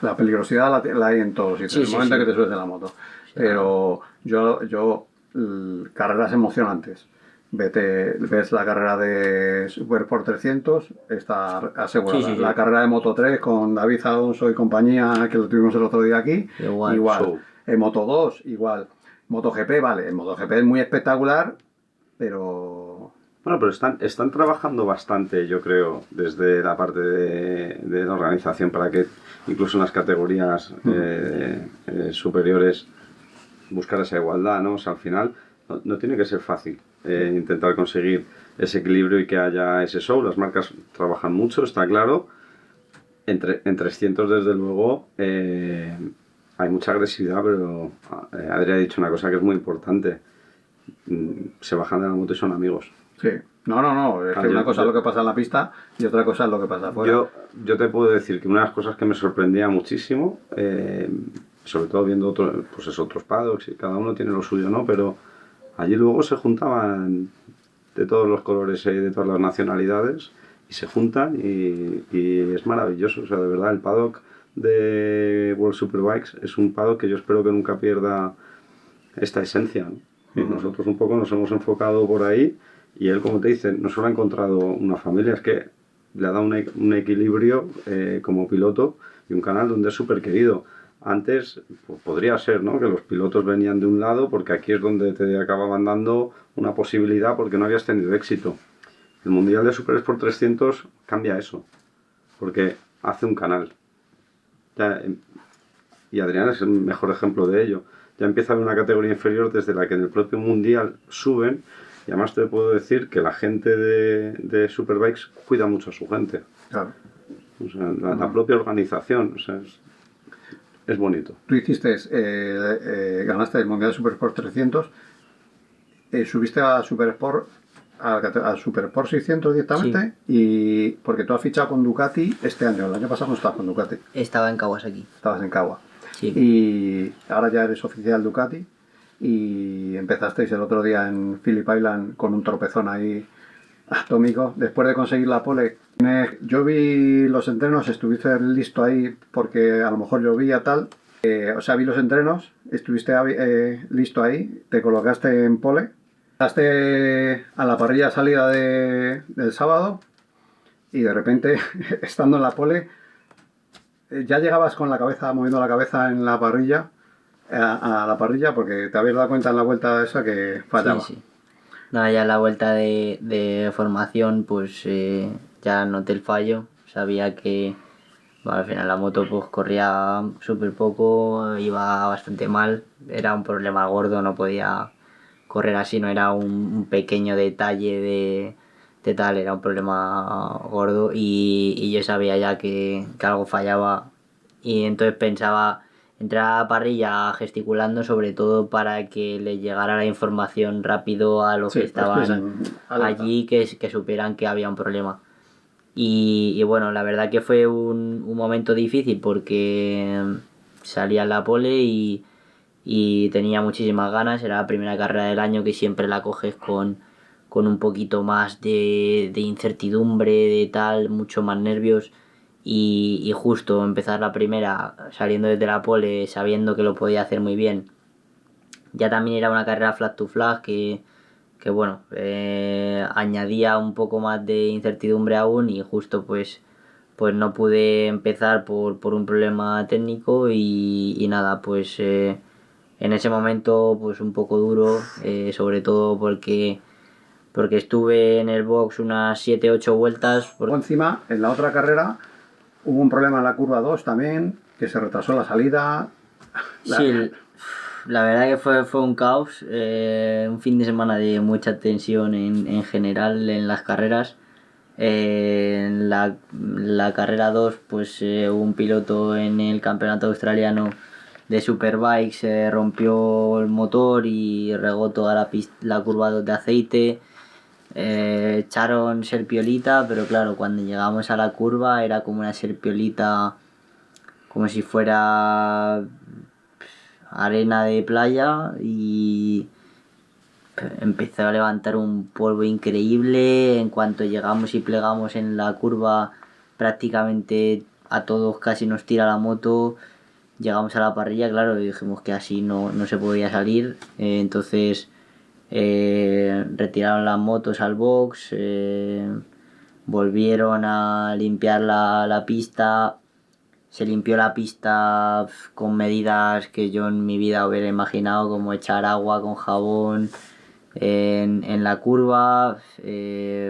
la peligrosidad la hay en todos sitios, el momento que te subes de la moto. Sí, pero yo carreras emocionantes. Ves la carrera de Super Sport 300, está asegurada. Sí. La carrera de Moto 3 con David Alonso y compañía, que lo tuvimos el otro día aquí, igual. En Moto 2, igual. MotoGP, vale, en MotoGP es muy espectacular, pero... Bueno, pero están trabajando bastante, yo creo, desde la parte de la organización para que incluso en las categorías superiores buscar esa igualdad, ¿no? O sea, al final no tiene que ser fácil. intentar conseguir ese equilibrio y que haya ese show. Las marcas trabajan mucho, está claro. En 300 desde luego hay mucha agresividad, pero Adri ha dicho una cosa que es muy importante. Se bajan de la moto y son amigos. Sí. No. Es que una cosa es lo que pasa en la pista y otra cosa es lo que pasa afuera. Yo te puedo decir que una de las cosas que me sorprendía muchísimo, sobre todo viendo otros paddocks, y cada uno tiene lo suyo, ¿no? Pero allí luego se juntaban de todos los colores y de todas las nacionalidades y se juntan y es maravilloso. O sea, de verdad, el paddock de World Superbikes es un paddock que yo espero que nunca pierda esta esencia, ¿no? Y nosotros un poco nos hemos enfocado por ahí y él, como te dice, no solo ha encontrado una familia, es que le ha dado un equilibrio como piloto y un canal donde es súper querido. Antes pues, podría ser, ¿no?, que los pilotos venían de un lado porque aquí es donde te acababan dando una posibilidad porque no habías tenido éxito. El Mundial de Super Sport 300 cambia eso, porque hace un canal. Y Adrián es el mejor ejemplo de ello. Ya empieza a haber una categoría inferior desde la que en el propio Mundial suben, y además te puedo decir que la gente de Superbikes cuida mucho a su gente. Claro. O sea, la propia organización, o sea, es bonito. Tú hiciste, ganaste el Mundial de Super Sport 300, subiste a Super Sport, a Super Sport 600 directamente, Sí. y porque tú has fichado con Ducati este año, el año pasado no estabas con Ducati, Estaba en Kawasaki. estabas en Kawa. Sí. Y ahora ya eres oficial Ducati y empezasteis el otro día en Phillip Island con un tropezón ahí atómico después de conseguir la pole. Yo vi los entrenos, estuviste listo ahí porque a lo mejor llovía tal, o sea, vi los entrenos, estuviste listo ahí, te colocaste en pole, pasaste a la parrilla salida del sábado y de repente, estando en la pole, ya llegabas con la cabeza, moviendo la cabeza en la parrilla, a la parrilla, porque te habías dado cuenta en la vuelta esa que fallaba. Sí. Nada, ya en la vuelta de formación, pues ya noté el fallo. Sabía que bueno, al final la moto pues corría súper poco, iba bastante mal. Era un problema gordo, no podía correr así, no era un pequeño detalle de tal, era un problema gordo y yo sabía ya que algo fallaba y entonces pensaba entrar a la parrilla gesticulando sobre todo para que le llegara la información rápido a los Sí, que estaban allí, que supieran que había un problema. Y bueno, la verdad que fue un momento difícil porque salía en la pole y tenía muchísimas ganas. Era la primera carrera del año que siempre la coges con un poquito más de incertidumbre, de tal, mucho más nervios. Y justo empezar la primera saliendo desde la pole, sabiendo que lo podía hacer muy bien. Ya también era una carrera flag to flag que bueno, añadía un poco más de incertidumbre aún y justo pues no pude empezar por un problema técnico y nada, pues en ese momento pues un poco duro, sobre todo porque estuve en el box unas 7-8 vueltas. Luego encima, en la otra carrera, hubo un problema en la curva 2 también, que se retrasó la salida. Sí, la verdad que fue un caos, un fin de semana de mucha tensión en general en las carreras. En la carrera 2 pues un piloto en el campeonato australiano de Superbike se rompió el motor y regó toda la curva 2 de aceite. Echaron serpiolita, pero claro, cuando llegamos a la curva era como una serpiolita como si fuera arena de playa y empezó a levantar un polvo increíble. En cuanto llegamos y plegamos en la curva, prácticamente a todos casi nos tira la moto. Llegamos a la parrilla, claro, y dijimos que así no se podía salir. Entonces retiraron las motos al box, volvieron a limpiar la pista. Se limpió la pista con medidas que yo en mi vida hubiera imaginado, como echar agua con jabón en la curva.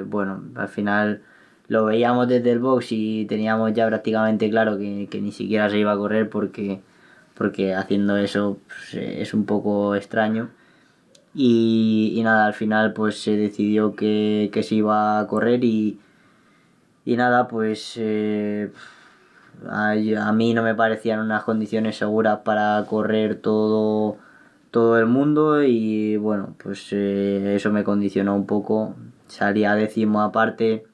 Bueno, al final lo veíamos desde el box y teníamos ya prácticamente claro que ni siquiera se iba a correr porque haciendo eso pues, es un poco extraño. y nada, al final pues se decidió que se iba a correr y nada, pues a mí no me parecían unas condiciones seguras para correr todo el mundo y bueno, pues eso me condicionó un poco. Salí a décimo aparte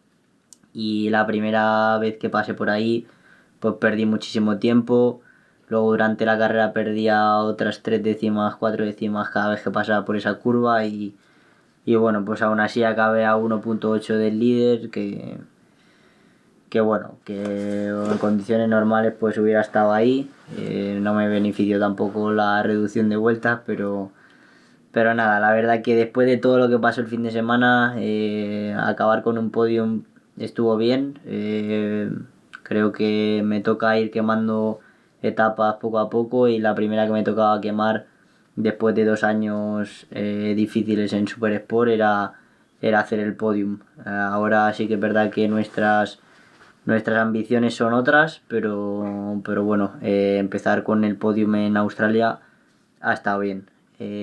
y la primera vez que pasé por ahí pues perdí muchísimo tiempo. Luego durante la carrera perdía otras 3 décimas, 4 décimas cada vez que pasaba por esa curva y bueno, pues aún así acabé a 1,8 del líder, que bueno, que en condiciones normales pues hubiera estado ahí. No me benefició tampoco la reducción de vueltas, pero nada, la verdad que después de todo lo que pasó el fin de semana, acabar con un podium estuvo bien. Creo que me toca ir quemando etapas poco a poco y la primera que me tocaba quemar después de 2 años difíciles en Super Sport era hacer el podium. Ahora sí que es verdad que nuestras ambiciones son otras, pero bueno, empezar con el podium en Australia ha estado bien.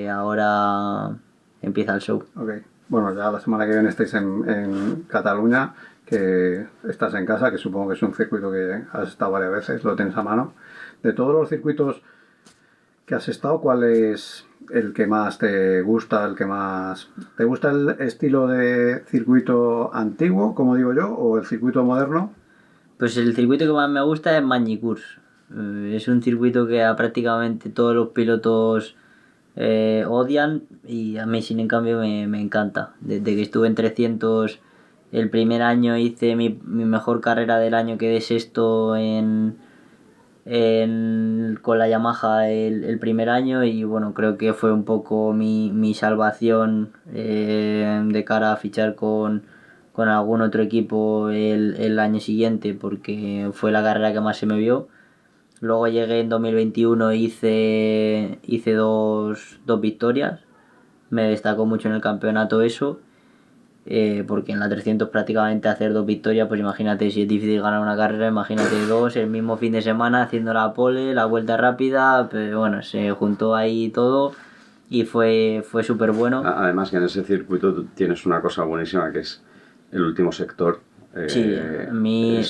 Ahora empieza el show. Ok. Bueno, ya la semana que viene estáis en Cataluña, que estás en casa, que supongo que es un circuito que has estado varias veces, lo tienes a mano. De todos los circuitos que has estado, ¿cuál es el que más te gusta, el que más... ¿Te gusta el estilo de circuito antiguo, como digo yo, o el circuito moderno? Pues el circuito que más me gusta es Magny-Cours. Es un circuito que a prácticamente todos los pilotos odian y a mí sin en cambio me encanta. Desde que estuve en 300 el primer año hice mi mejor carrera del año, quedé sexto con la Yamaha el primer año y bueno, creo que fue un poco mi salvación de cara a fichar con algún otro equipo el año siguiente porque fue la carrera que más se me vio. Luego llegué en 2021 e hice dos victorias. Me destacó mucho en el campeonato eso. Porque en la 300 prácticamente hacer 2 victorias, pues imagínate si es difícil ganar una carrera, imagínate dos el mismo fin de semana haciendo la pole, la vuelta rápida, pero bueno, se juntó ahí todo y fue súper bueno. Además que en ese circuito tú tienes una cosa buenísima que es el último sector. Sí, a mí...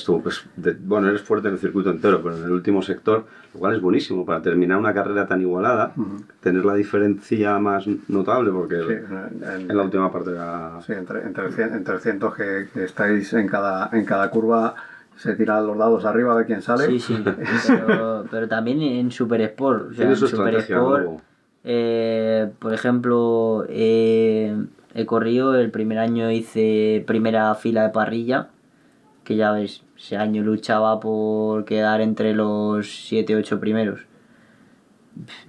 Bueno, eres fuerte en el circuito entero, pero en el último sector, lo cual es buenísimo para terminar una carrera tan igualada, tener la diferencia más notable, porque Sí, en la última parte de la... Sí, en 300 que estáis en cada curva, se tiran los dados arriba a ver quién sale. Sí, sí, pero también en Super Sport. O sea, Tiene en su Super estrategia Sport, luego. por ejemplo, he corrido, el primer año hice primera fila de parrilla, que ya ves, ese año luchaba por quedar entre los 7-8 primeros.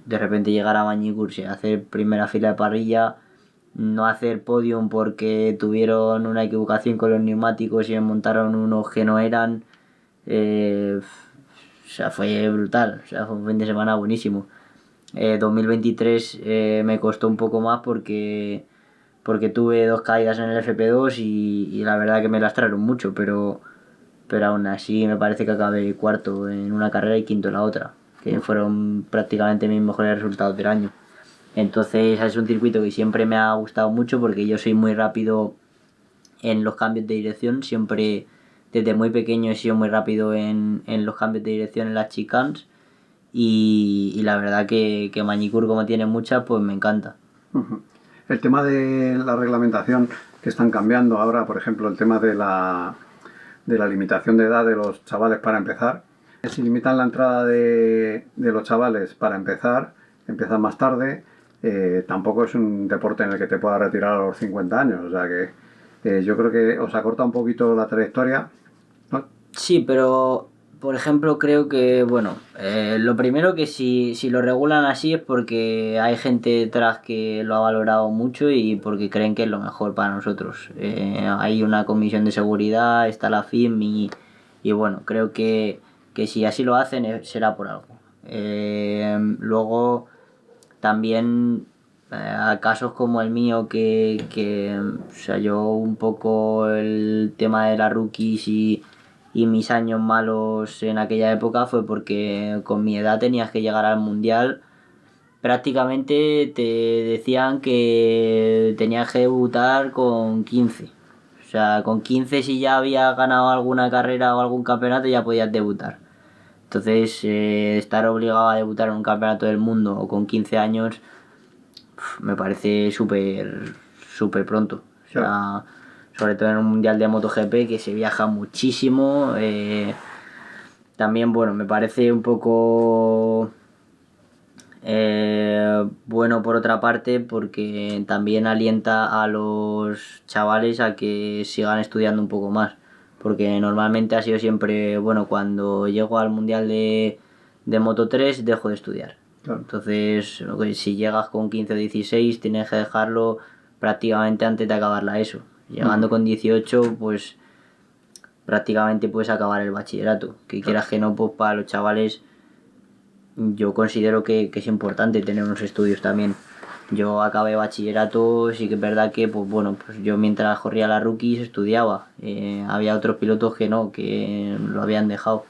De repente llegar a Magny-Cours y hacer primera fila de parrilla, no hacer podium porque tuvieron una equivocación con los neumáticos y me montaron unos que no eran. O sea, fue brutal, o sea, fue un fin de semana buenísimo. 2023 me costó un poco más porque tuve 2 caídas en el FP2 y la verdad que me lastraron mucho, pero aún así me parece que acabé cuarto en una carrera y quinto en la otra, que fueron prácticamente mis mejores resultados del año. Entonces es un circuito que siempre me ha gustado mucho porque yo soy muy rápido en los cambios de dirección, siempre desde muy pequeño he sido muy rápido en los cambios de dirección en las chicanes y la verdad que Magny-Cours como tiene muchas pues me encanta. El tema de la reglamentación que están cambiando ahora, por ejemplo, el tema de la limitación de edad de los chavales para empezar. Si limitan la entrada de los chavales para empezar, empiezan más tarde, tampoco es un deporte en el que te puedas retirar a los 50 años. O sea que yo creo que os acorta un poquito la trayectoria, ¿no? Sí, pero por ejemplo creo que, bueno, lo primero que si lo regulan así es porque hay gente detrás que lo ha valorado mucho y porque creen que es lo mejor para nosotros. Hay una comisión de seguridad, está la FIM y bueno, creo que si así lo hacen será por algo. Luego también a casos como el mío que o sea, yo un poco el tema de la rookies y mis años malos en aquella época fue porque con mi edad tenías que llegar al mundial prácticamente te decían que tenías que debutar con 15. O sea, con 15 si ya habías ganado alguna carrera o algún campeonato ya podías debutar. Entonces, estar obligado a debutar en un campeonato del mundo o con 15 años me parece súper pronto. O sea, sobre todo en un mundial de MotoGP que se viaja muchísimo. También, bueno, me parece un poco bueno por otra parte porque también alienta a los chavales a que sigan estudiando un poco más. Porque normalmente ha sido siempre, bueno, cuando llego al mundial de Moto 3 dejo de estudiar. Claro. Entonces, si llegas con 15 o 16 tienes que dejarlo prácticamente antes de acabar la ESO. Llegando con 18 pues prácticamente puedes acabar el bachillerato. Que quieras que no, pues para los chavales yo considero que es importante tener unos estudios también. Yo acabé bachillerato, sí que es verdad que pues bueno, pues yo mientras corría la rookies estudiaba. Había otros pilotos que no, que lo habían dejado.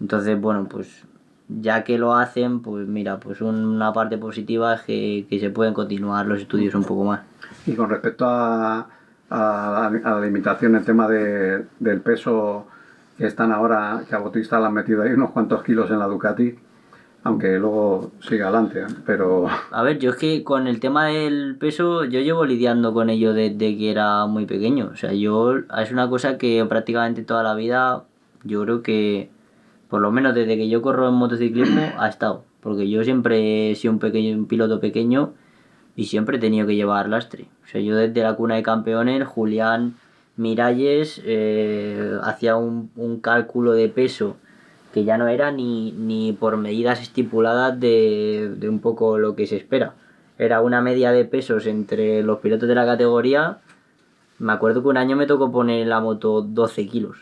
Entonces, bueno, pues ya que lo hacen, pues mira, pues una parte positiva es que se pueden continuar los estudios un poco más. Y con respecto a la limitación, el tema del peso que están ahora, que a Bautista le han metido ahí unos cuantos kilos en la Ducati, aunque luego sigue adelante, pero... A ver, yo es que con el tema del peso, yo llevo lidiando con ello desde que era muy pequeño. O sea, es una cosa que prácticamente toda la vida, yo creo que, por lo menos desde que yo corro en motociclismo, ha estado. Porque yo siempre he sido un piloto pequeño y siempre he tenido que llevar lastre. O sea, yo desde la cuna de campeones, Julián Miralles hacía un cálculo de peso que ya no era ni por medidas estipuladas de un poco lo que se espera. Era una media de pesos entre los pilotos de la categoría. Me acuerdo que un año me tocó poner en la moto 12 kilos.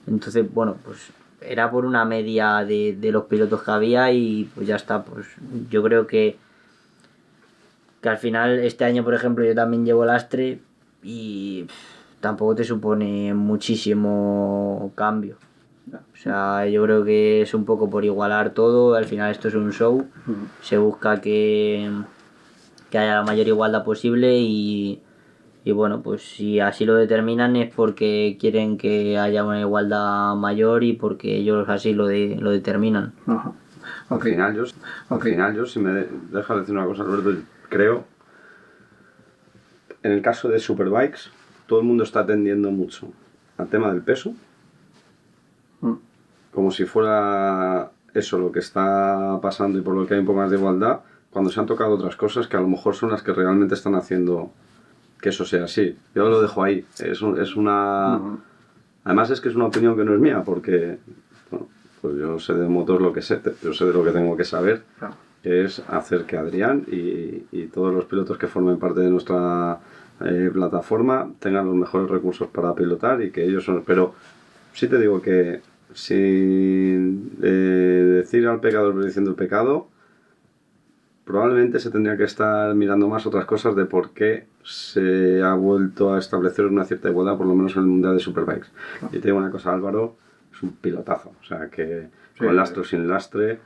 Entonces, bueno, pues era por una media de los pilotos que había y pues ya está. Pues yo creo que al final este año, por ejemplo, yo también llevo lastre y tampoco te supone muchísimo cambio. O sea, yo creo que es un poco por igualar todo. Al final esto es un show. Se busca que haya la mayor igualdad posible y bueno, pues si así lo determinan es porque quieren que haya una igualdad mayor y porque ellos así lo determinan. Ajá. Okay. Al final yo, si me dejas decir una cosa, Alberto, creo, en el caso de Superbikes, todo el mundo está atendiendo mucho al tema del peso, como si fuera eso lo que está pasando y por lo que hay un poco más de igualdad, cuando se han tocado otras cosas que a lo mejor son las que realmente están haciendo que eso sea así. Yo lo dejo ahí. Es una... Además es que es una opinión que no es mía, porque bueno, pues yo sé de motos lo que sé, yo sé de lo que tengo que saber, que es hacer que Adrián y todos los pilotos que formen parte de nuestra plataforma tengan los mejores recursos para pilotar y que ellos son... Pero sí te digo que sin decir al pecador prediciendo el pecado, probablemente se tendría que estar mirando más otras cosas de por qué se ha vuelto a establecer una cierta igualdad, por lo menos en el mundial de Superbikes. Y te digo una cosa, Álvaro es un pilotazo, o sea que con lastre o sin lastre,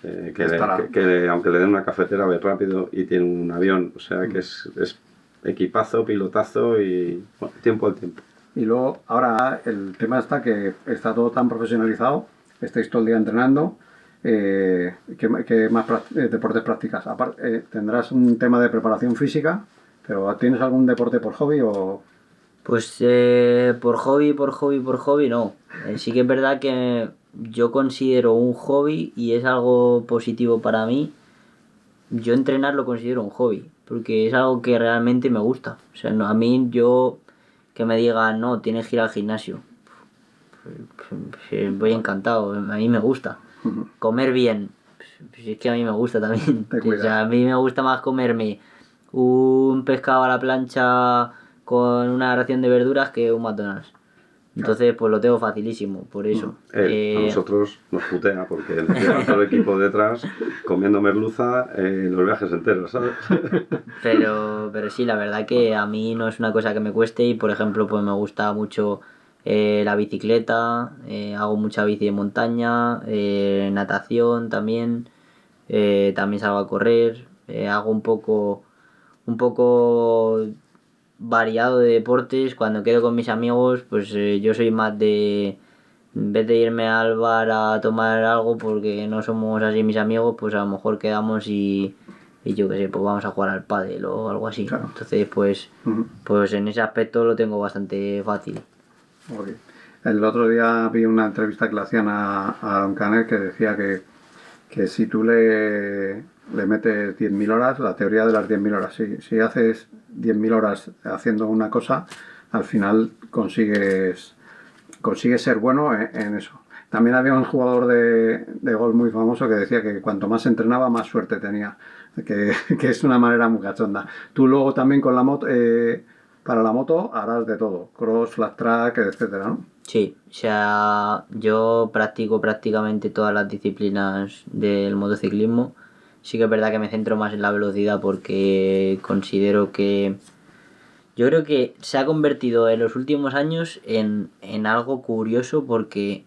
que aunque le den una cafetera ve rápido y tiene un avión, o sea que es equipazo, pilotazo y bueno, tiempo al tiempo. Y luego, ahora el tema está que está todo tan profesionalizado, estáis todo el día entrenando. ¿Qué más deportes practicas? Aparte, tendrás un tema de preparación física, pero ¿tienes algún deporte por hobby o...? Pues por hobby no. Sí que es verdad que yo considero un hobby y es algo positivo para mí. Yo entrenar lo considero un hobby, porque es algo que realmente me gusta. O sea, no, a mí yo que me digan, no, tienes que ir al gimnasio. Voy encantado, a mí me gusta. Comer bien, pues es que a mí me gusta también. O sea, a mí me gusta más comerme un pescado a la plancha con una ración de verduras que un McDonald's. Entonces, pues lo tengo facilísimo, por eso. A nosotros nos putea porque nos lleva todo el equipo detrás comiendo merluza los viajes enteros, ¿sabes? Pero sí, la verdad que a mí no es una cosa que me cueste y, por ejemplo, pues me gusta mucho la bicicleta, hago mucha bici de montaña, natación también. también salgo a correr, hago un poco variado de deportes. Cuando quedo con mis amigos, pues yo soy más de, en vez de irme al bar a tomar algo porque no somos así mis amigos, pues a lo mejor quedamos y yo qué sé, pues vamos a jugar al pádel o algo así. Claro. Entonces, pues, pues en ese aspecto lo tengo bastante fácil. Ok. El otro día vi una entrevista que le hacían a Don Canet que decía que si tú le metes 10.000 horas, la teoría de las 10.000 horas, si haces 10.000 horas haciendo una cosa, al final consigues ser bueno en eso. También había un jugador de golf muy famoso que decía que cuanto más entrenaba, más suerte tenía, que es una manera muy cachonda. Tú luego también con la moto, para la moto harás de todo, cross, flat track, etcétera, ¿no? Sí, o sea, yo practico prácticamente todas las disciplinas del motociclismo. Sí que es verdad que me centro más en la velocidad porque considero que... Yo creo que se ha convertido en los últimos años en algo curioso porque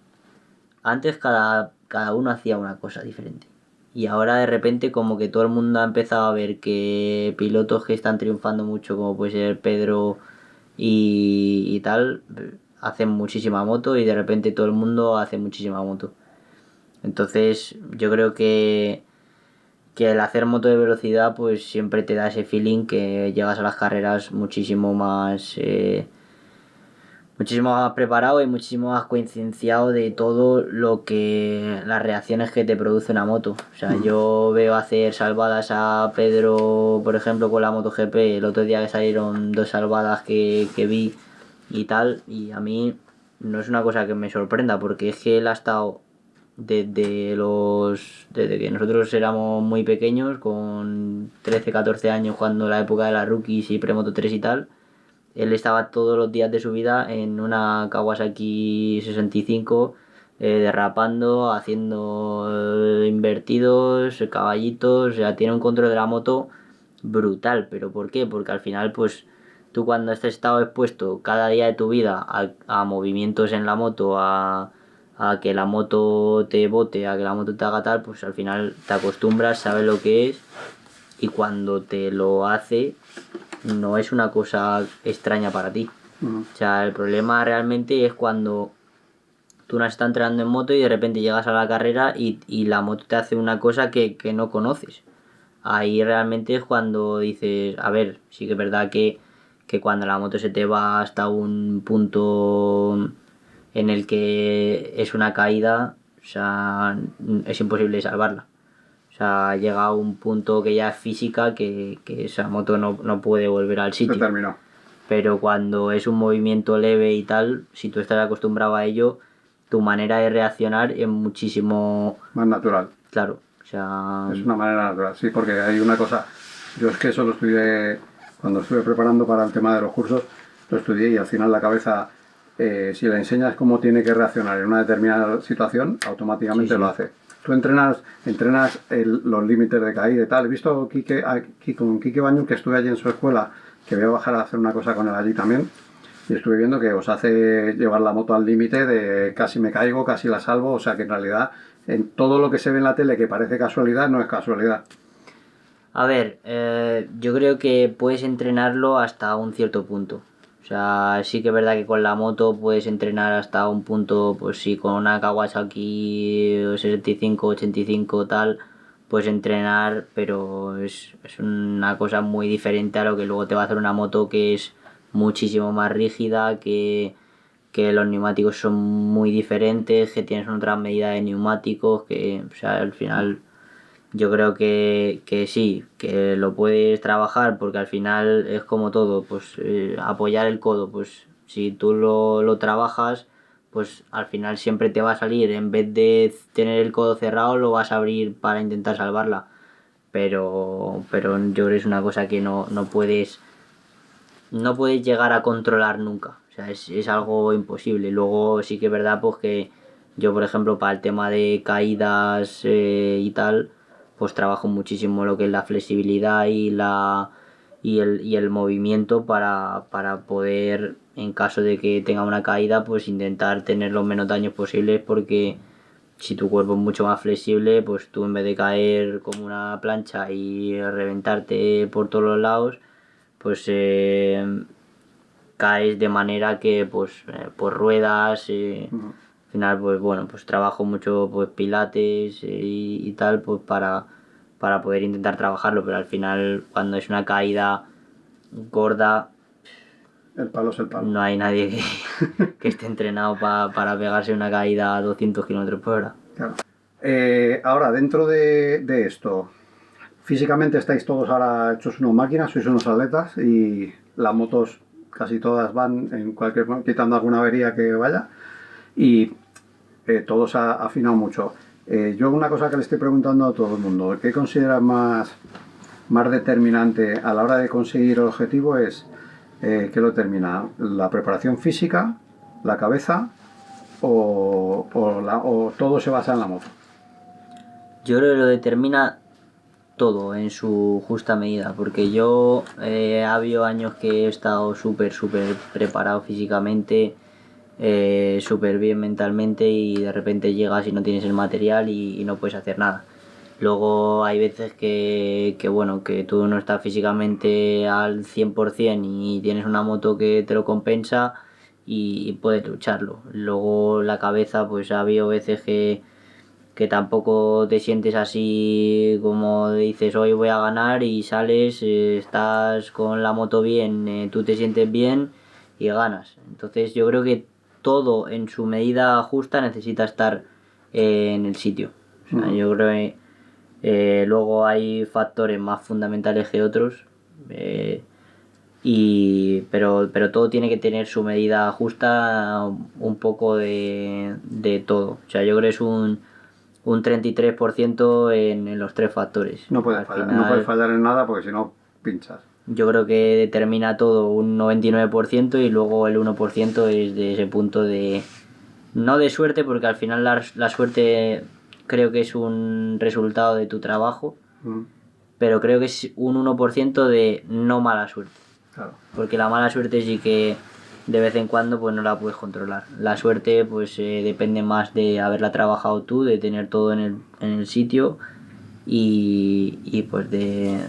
antes cada uno hacía una cosa diferente. Y ahora de repente como que todo el mundo ha empezado a ver que pilotos que están triunfando mucho como puede ser Pedro y tal, hacen muchísima moto y de repente todo el mundo hace muchísima moto. Entonces yo creo que el hacer moto de velocidad pues siempre te da ese feeling que llegas a las carreras muchísimo más preparado y muchísimo más concienciado de todo lo que las reacciones que te produce una moto. O sea, yo veo hacer salvadas a Pedro, por ejemplo, con la MotoGP, el otro día que salieron dos salvadas que vi y tal, y a mí no es una cosa que me sorprenda, porque es que él ha estado desde que nosotros éramos muy pequeños, con 13 14 años, cuando la época de las rookies y premoto 3 y tal. Él estaba todos los días de su vida en una Kawasaki 65, derrapando, haciendo invertidos, caballitos, o sea, tiene un control de la moto brutal. ¿Pero por qué? Porque al final, pues, tú cuando has estado expuesto cada día de tu vida a movimientos en la moto, a que la moto te bote, a que la moto te haga tal, pues al final te acostumbras, sabes lo que es, y cuando te lo hace no es una cosa extraña para ti. O sea, el problema realmente es cuando tú no estás entrenando en moto y de repente llegas a la carrera y la moto te hace una cosa que no conoces. Ahí realmente es cuando dices, a ver, sí que es verdad que cuando la moto se te va hasta un punto en el que es una caída, o sea, es imposible salvarla. O sea, llega a un punto que ya es física que esa moto no puede volver al Se sitio. terminó. Pero cuando es un movimiento leve y tal, si tú estás acostumbrado a ello, tu manera de reaccionar es muchísimo... Más natural. Claro, o sea... Es una manera natural, sí, porque hay una cosa. Yo es que eso lo estudié cuando estuve preparando para el tema de los cursos, lo estudié y al final la cabeza, si le enseñas cómo tiene que reaccionar en una determinada situación, automáticamente Sí, sí. lo hace. Tú entrenas los límites de caída y tal. He visto con Quique Baño, que estuve allí en su escuela, que voy a bajar a hacer una cosa con él allí también. Y estuve viendo que os hace llevar la moto al límite de casi me caigo, casi la salvo. O sea que en realidad en todo lo que se ve en la tele que parece casualidad, no es casualidad. A ver, yo creo que puedes entrenarlo hasta un cierto punto. O sea, sí que es verdad que con la moto puedes entrenar hasta un punto, pues sí, con una Kawasaki 65, 85 tal, puedes entrenar, pero es una cosa muy diferente a lo que luego te va a hacer una moto que es muchísimo más rígida, que los neumáticos son muy diferentes, que tienes otra medida de neumáticos, que, o sea, al final... Yo creo que sí, que lo puedes trabajar porque al final es como todo, pues apoyar el codo, pues si tú lo trabajas, pues al final siempre te va a salir, en vez de tener el codo cerrado lo vas a abrir para intentar salvarla, pero yo creo que es una cosa que no puedes llegar a controlar nunca, o sea, es algo imposible. Luego sí que es verdad pues que yo por ejemplo para el tema de caídas y tal, pues trabajo muchísimo lo que es la flexibilidad y el movimiento para poder, en caso de que tenga una caída, pues intentar tener los menos daños posibles, porque si tu cuerpo es mucho más flexible, pues tú en vez de caer como una plancha y reventarte por todos los lados, pues caes de manera que por ruedas, al final pues bueno, pues trabajo mucho pues pilates y tal, pues para poder intentar trabajarlo, pero al final cuando es una caída gorda El palo es el palo. no hay nadie que esté entrenado para pegarse una caída a 200 km por hora. Claro. Ahora, dentro de esto, físicamente estáis todos ahora hechos unas máquinas, sois unos atletas y las motos casi todas van en cualquier, quitando alguna avería que vaya, y todo se ha afinado mucho. Yo una cosa que le estoy preguntando a todo el mundo, ¿qué consideras más determinante a la hora de conseguir el objetivo? Es ¿qué lo determina? ¿La preparación física, la cabeza o todo se basa en la moto? Yo creo que lo determina todo en su justa medida, porque yo ha habido años que he estado súper preparado físicamente, súper bien mentalmente, y de repente llegas y no tienes el material y no puedes hacer nada. Luego hay veces que bueno, que tú no estás físicamente al 100% y tienes una moto que te lo compensa y puedes lucharlo. Luego la cabeza, pues ha habido veces que tampoco te sientes así como dices hoy voy a ganar y sales, estás con la moto bien, tú te sientes bien y ganas. Entonces yo creo que todo en su medida justa necesita estar en el sitio. O sea, yo creo que luego hay factores más fundamentales que otros, pero todo tiene que tener su medida justa, un poco de todo. O sea, yo creo que es un 33% en los tres factores. No puedes Al fallar, final, no puedes fallar en nada porque si no pinchas. yo creo que determina todo un 99% y luego el 1% es de ese punto de... No de suerte, porque al final la suerte creo que es un resultado de tu trabajo, pero creo que es un 1% de no mala suerte. Claro. Porque la mala suerte sí que de vez en cuando pues no la puedes controlar. La suerte pues depende más de haberla trabajado tú, de tener todo en el sitio y pues de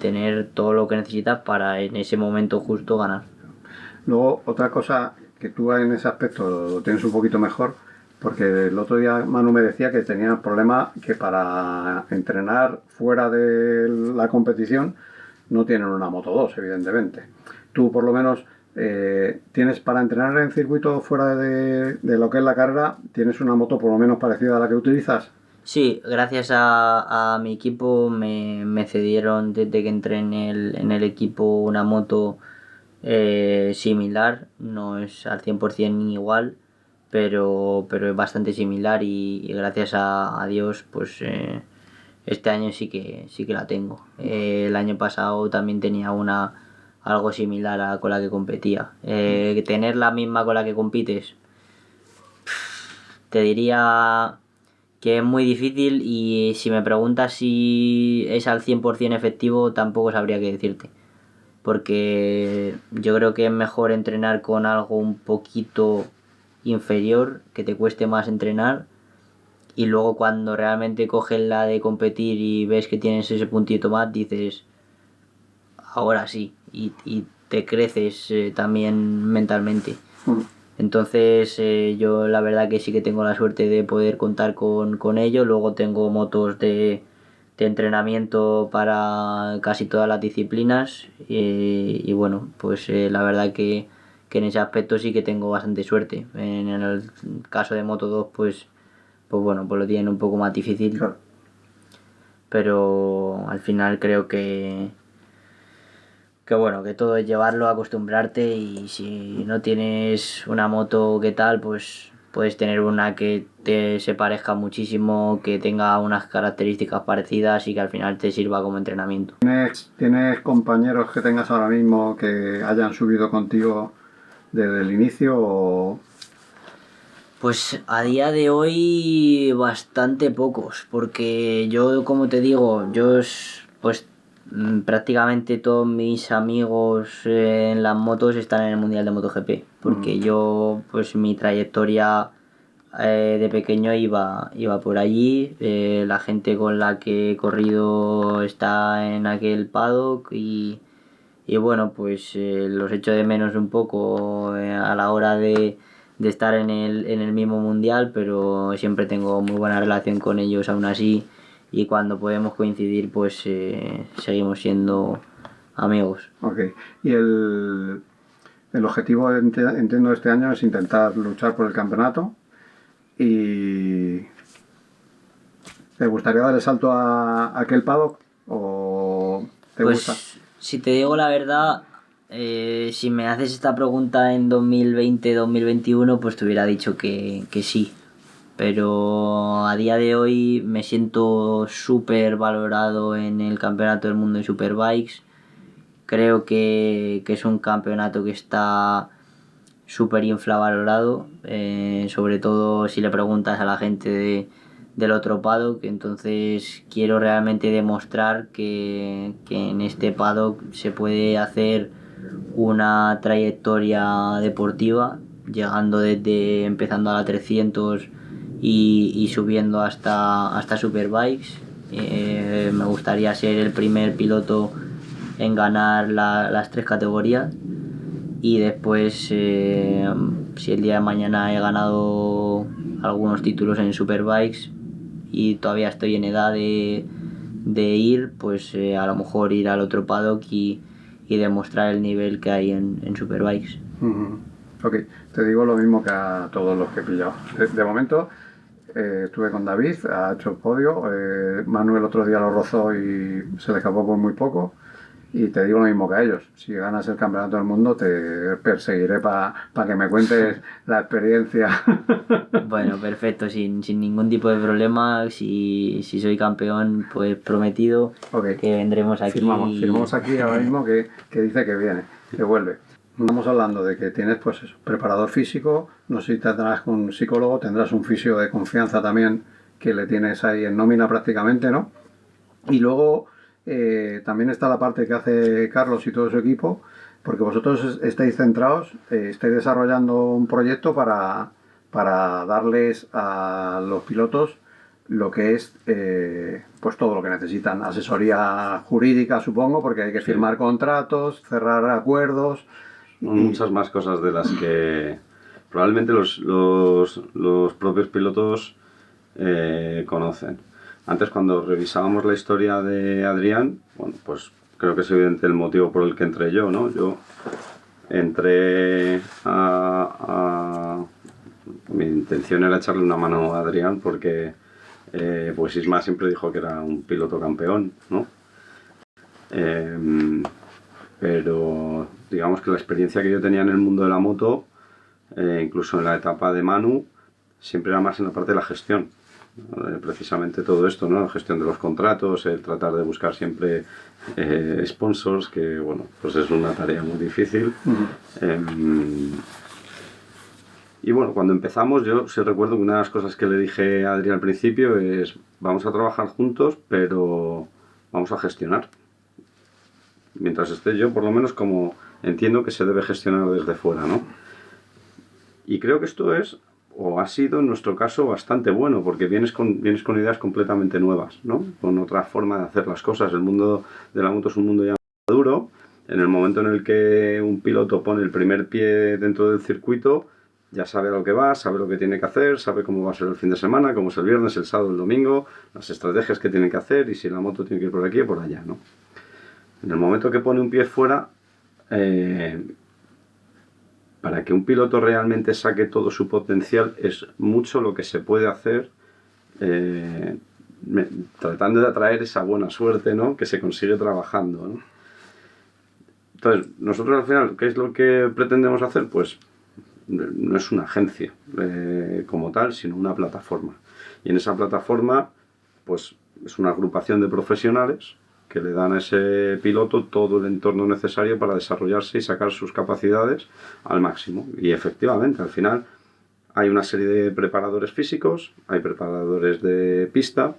tener todo lo que necesitas para en ese momento justo ganar. Luego, otra cosa que tú en ese aspecto lo tienes un poquito mejor, porque el otro día Manu me decía que tenía el problema que para entrenar fuera de la competición no tienen una Moto 2, evidentemente. Tú por lo menos tienes para entrenar en circuito fuera de lo que es la carrera, tienes una moto por lo menos parecida a la que utilizas. Sí, gracias a mi equipo me cedieron desde que entré en el equipo una moto similar, no es al 100% igual, pero es bastante similar y gracias a Dios pues este año sí que la tengo. El año pasado también tenía algo similar con la que competía. Tener la misma con la que compites, te diría que es muy difícil, y si me preguntas si es al 100% efectivo tampoco sabría qué decirte. Porque yo creo que es mejor entrenar con algo un poquito inferior, que te cueste más entrenar, y luego cuando realmente coges la de competir y ves que tienes ese puntito más, dices, ahora sí, y te creces también mentalmente. Entonces yo la verdad que sí que tengo la suerte de poder contar con ello. Luego tengo motos de entrenamiento para casi todas las disciplinas y bueno, pues la verdad que en ese aspecto sí que tengo bastante suerte. En el caso de Moto 2 pues bueno, pues lo tienen un poco más difícil. Claro. Pero al final creo que bueno, que todo es llevarlo, acostumbrarte, y si no tienes una moto que tal, pues puedes tener una que se parezca muchísimo, que tenga unas características parecidas y que al final te sirva como entrenamiento. ¿Tienes compañeros que tengas ahora mismo que hayan subido contigo desde el inicio o...? Pues a día de hoy bastante pocos, porque yo, como te digo, pues prácticamente todos mis amigos en las motos están en el Mundial de MotoGP, porque yo pues mi trayectoria de pequeño iba por allí, la gente con la que he corrido está en aquel paddock y bueno, pues los echo de menos un poco a la hora de estar en el mismo mundial, pero siempre tengo muy buena relación con ellos aún así y cuando podemos coincidir pues seguimos siendo amigos. Ok. Y el objetivo, entiendo, de este año es intentar luchar por el campeonato. ¿Y te gustaría dar el salto a aquel paddock? ¿O te Pues gusta? si te digo la verdad, si me haces esta pregunta en 2020-2021, pues te hubiera dicho que sí. Pero a día de hoy me siento súper valorado en el Campeonato del Mundo de Superbikes. Creo que es un campeonato que está súper infravalorado, sobre todo si le preguntas a la gente del otro paddock. Entonces quiero realmente demostrar que en este paddock se puede hacer una trayectoria deportiva, llegando desde empezando a la 300 y subiendo hasta Superbikes. Me gustaría ser el primer piloto en ganar las tres categorías y después si el día de mañana he ganado algunos títulos en Superbikes y todavía estoy en edad de ir, pues a lo mejor ir al otro paddock y demostrar el nivel que hay en Superbikes. Ok, te digo lo mismo que a todos los que he pillado. De momento estuve con David, ha hecho el podio, Manuel otro día lo rozó y se le escapó por muy poco. Y te digo lo mismo que a ellos, si ganas el campeonato del mundo te perseguiré para que me cuentes la experiencia. Bueno, perfecto, sin ningún tipo de problema. Si soy campeón, pues prometido Ok, que vendremos aquí. firmamos aquí ahora mismo que dice que viene, que vuelve. Estamos hablando de que tienes pues eso, preparador físico, no sé si tendrás un psicólogo, tendrás un fisio de confianza también que le tienes ahí en nómina prácticamente, ¿no? Y luego también está la parte que hace Carlos y todo su equipo, porque vosotros estáis centrados, estáis desarrollando un proyecto para darles a los pilotos lo que es pues todo lo que necesitan, asesoría jurídica supongo, porque hay que firmar contratos, cerrar acuerdos. Muchas más cosas de las que probablemente los propios pilotos conocen. Antes, cuando revisábamos la historia de Adrián, bueno, pues creo que es evidente el motivo por el que entré yo, ¿no? Yo entré mi intención era echarle una mano a Adrián porque pues Isma siempre dijo que era un piloto campeón, ¿no? Pero digamos que la experiencia que yo tenía en el mundo de la moto, incluso en la etapa de Manu, siempre era más en la parte de la gestión. Precisamente todo esto, ¿no? La gestión de los contratos, el tratar de buscar siempre sponsors, que bueno, pues es una tarea muy difícil. Y bueno, cuando empezamos, yo sí recuerdo que una de las cosas que le dije a Adrián al principio es: vamos a trabajar juntos, pero vamos a gestionar. Mientras esté yo, por lo menos como entiendo que se debe gestionar desde fuera, ¿no? Y creo que esto es, o ha sido en nuestro caso, bastante bueno, porque vienes con ideas completamente nuevas, ¿no? Con otra forma de hacer las cosas. El mundo de la moto es un mundo ya maduro. En el momento en el que un piloto pone el primer pie dentro del circuito, ya sabe a lo que va, sabe lo que tiene que hacer, sabe cómo va a ser el fin de semana, cómo es el viernes, el sábado, el domingo, las estrategias que tiene que hacer y si la moto tiene que ir por aquí o por allá, ¿no? En el momento que pone un pie fuera, para que un piloto realmente saque todo su potencial, es mucho lo que se puede hacer tratando de atraer esa buena suerte, ¿no? Que se consigue trabajando, ¿no? Entonces, nosotros al final, ¿qué es lo que pretendemos hacer? Pues no es una agencia como tal, sino una plataforma. Y en esa plataforma, pues es una agrupación de profesionales que le dan a ese piloto todo el entorno necesario para desarrollarse y sacar sus capacidades al máximo. Y efectivamente, al final hay una serie de preparadores físicos, hay preparadores de pista,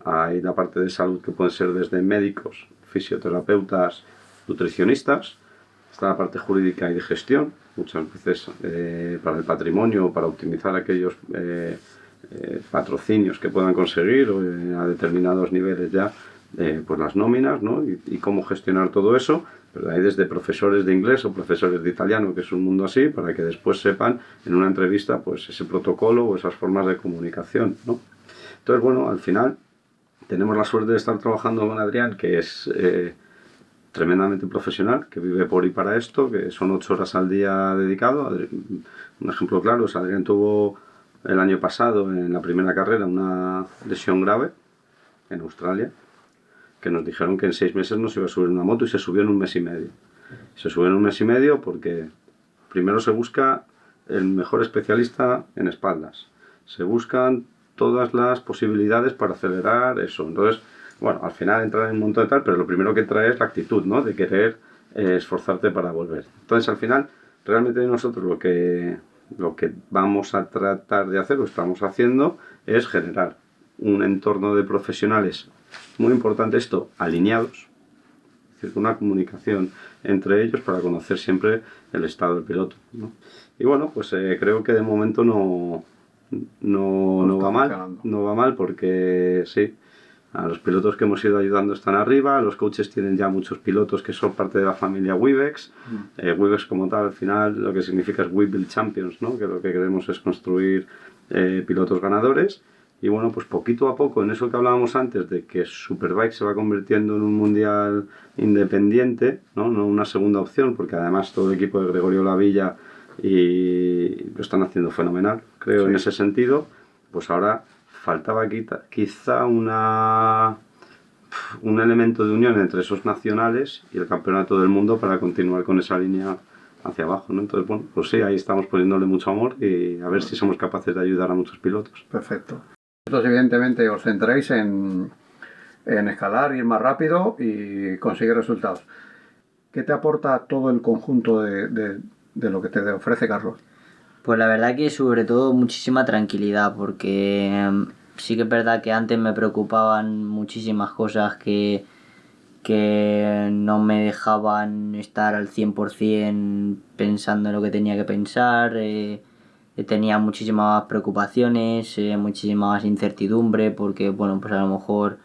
hay la parte de salud que pueden ser desde médicos, fisioterapeutas, nutricionistas, está la parte jurídica y de gestión, muchas veces para el patrimonio, para optimizar aquellos patrocinios que puedan conseguir a determinados niveles ya, pues las nóminas, ¿no? Y cómo gestionar todo eso, pero hay desde profesores de inglés o profesores de italiano, que es un mundo así, para que después sepan en una entrevista pues ese protocolo o esas formas de comunicación, ¿no? Entonces, bueno, al final tenemos la suerte de estar trabajando con Adrián, que es tremendamente profesional, que vive por y para esto, que son 8 horas al día dedicado. Un ejemplo claro es Adrián tuvo el año pasado en la primera carrera una lesión grave en Australia, que nos dijeron que en 6 meses no se iba a subir una moto y se subió en 1 mes y medio. Se subió en 1 mes y medio porque primero se busca el mejor especialista en espaldas. Se buscan todas las posibilidades para acelerar eso. Entonces, bueno, al final entra en un montón de tal, pero lo primero que trae es la actitud, ¿no? De querer esforzarte para volver. Entonces, al final, realmente nosotros lo que vamos a tratar de hacer, o estamos haciendo, es generar un entorno de profesionales, muy importante esto, alineados, es decir, una comunicación entre ellos para conocer siempre el estado del piloto, ¿no? Y bueno, pues creo que de momento no va mal porque sí, a los pilotos que hemos ido ayudando están arriba, los coaches tienen ya muchos pilotos que son parte de la familia Webex. Webex como tal, al final lo que significa es We Build Champions, ¿no? Que lo que queremos es construir pilotos ganadores. Y bueno, pues poquito a poco, en eso que hablábamos antes, de que Superbike se va convirtiendo en un mundial independiente, ¿no? No una segunda opción, porque además todo el equipo de Gregorio Lavilla y lo están haciendo fenomenal, creo, sí. En ese sentido, pues ahora faltaba quizá un elemento de unión entre esos nacionales y el campeonato del mundo para continuar con esa línea hacia abajo, ¿no? Entonces, bueno, pues sí, ahí estamos poniéndole mucho amor y a ver si somos capaces de ayudar a muchos pilotos. Perfecto. Vosotros evidentemente os centráis en escalar, ir más rápido y conseguir resultados. ¿Qué te aporta todo el conjunto de lo que te ofrece Carlos? Pues la verdad que sobre todo muchísima tranquilidad, porque sí que es verdad que antes me preocupaban muchísimas cosas que no me dejaban estar al 100% pensando en lo que tenía que pensar. Tenía muchísimas preocupaciones, muchísima más incertidumbre, porque bueno, pues a lo mejor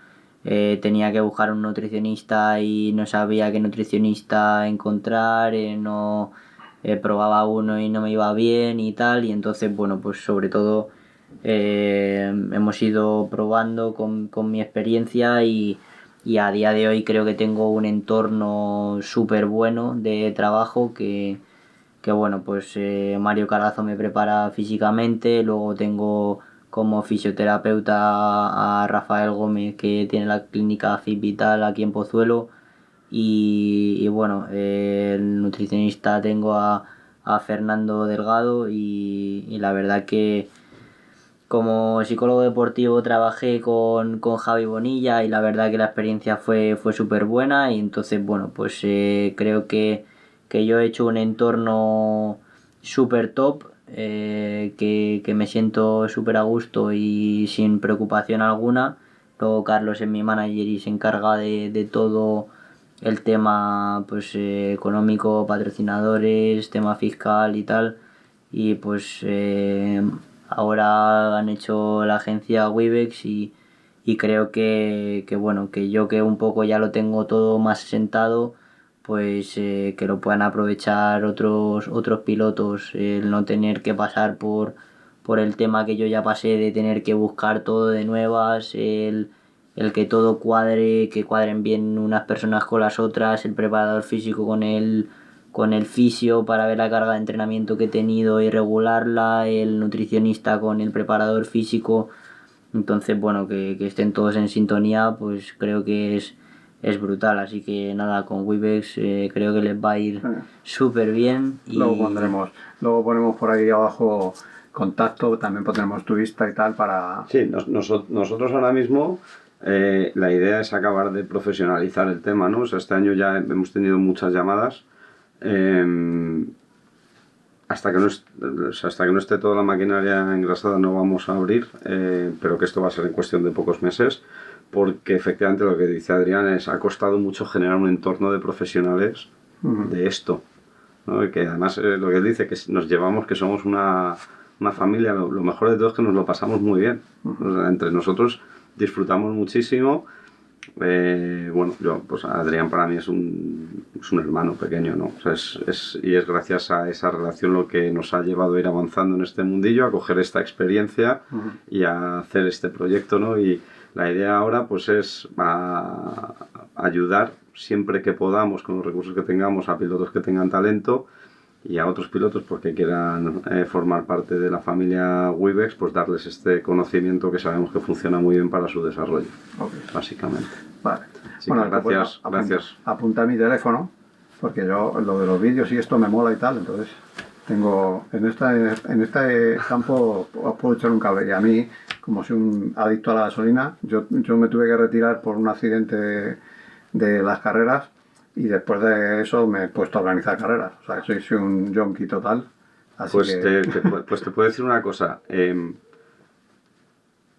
tenía que buscar un nutricionista y no sabía qué nutricionista encontrar, no probaba uno y no me iba bien y tal, y entonces bueno, pues sobre todo hemos ido probando con mi experiencia y a día de hoy creo que tengo un entorno súper bueno de trabajo que bueno, pues Mario Carazo me prepara físicamente, luego tengo como fisioterapeuta a Rafael Gómez, que tiene la clínica Fit Vital aquí en Pozuelo, y bueno, el nutricionista tengo a Fernando Delgado, y la verdad que como psicólogo deportivo trabajé con Javi Bonilla y la verdad que la experiencia fue súper buena, y entonces bueno, pues creo que yo he hecho un entorno súper top, que me siento súper a gusto y sin preocupación alguna. Luego Carlos es mi manager y se encarga de todo el tema pues económico, patrocinadores, tema fiscal y tal, y pues ahora han hecho la agencia Webex y creo que bueno, que yo que un poco ya lo tengo todo más sentado, pues que lo puedan aprovechar otros pilotos, el no tener que pasar por el tema que yo ya pasé de tener que buscar todo de nuevas, el que todo cuadre, que cuadren bien unas personas con las otras, el preparador físico con el fisio para ver la carga de entrenamiento que he tenido y regularla, el nutricionista con el preparador físico. Entonces bueno, que estén todos en sintonía, pues creo que es brutal, así que nada, con Webex creo que les va a ir súper bien. Y luego ponemos por ahí abajo contacto, también pondremos tu Insta y tal para... Sí, nosotros ahora mismo la idea es acabar de profesionalizar el tema, ¿no? O sea, este año ya hemos tenido muchas llamadas, hasta que no esté toda la maquinaria engrasada no vamos a abrir, pero que esto va a ser en cuestión de pocos meses, porque efectivamente lo que dice Adrián ha costado mucho generar un entorno de profesionales de esto, ¿no? Y que además lo que él dice, que nos llevamos, que somos una familia, lo mejor de todo es que nos lo pasamos muy bien. O sea, entre nosotros disfrutamos muchísimo. Bueno, pues Adrián para mí es un hermano pequeño, ¿no? O sea, y es gracias a esa relación lo que nos ha llevado a ir avanzando en este mundillo, a coger esta experiencia y a hacer este proyecto, ¿no? Y la idea ahora pues es ayudar siempre que podamos con los recursos que tengamos a pilotos que tengan talento y a otros pilotos porque quieran formar parte de la familia Webex, pues darles este conocimiento que sabemos que funciona muy bien para su desarrollo, básicamente. Vale. Así bueno, que gracias, gracias. Apunta mi teléfono, porque yo lo de los vídeos y esto me mola y tal, entonces tengo en este campo os puedo echar un cable. Y a mí, como soy un adicto a la gasolina, yo me tuve que retirar por un accidente de las carreras. Y después de eso me he puesto a organizar carreras. O sea, soy un junkie total. Así pues, que... pues te puedo decir una cosa.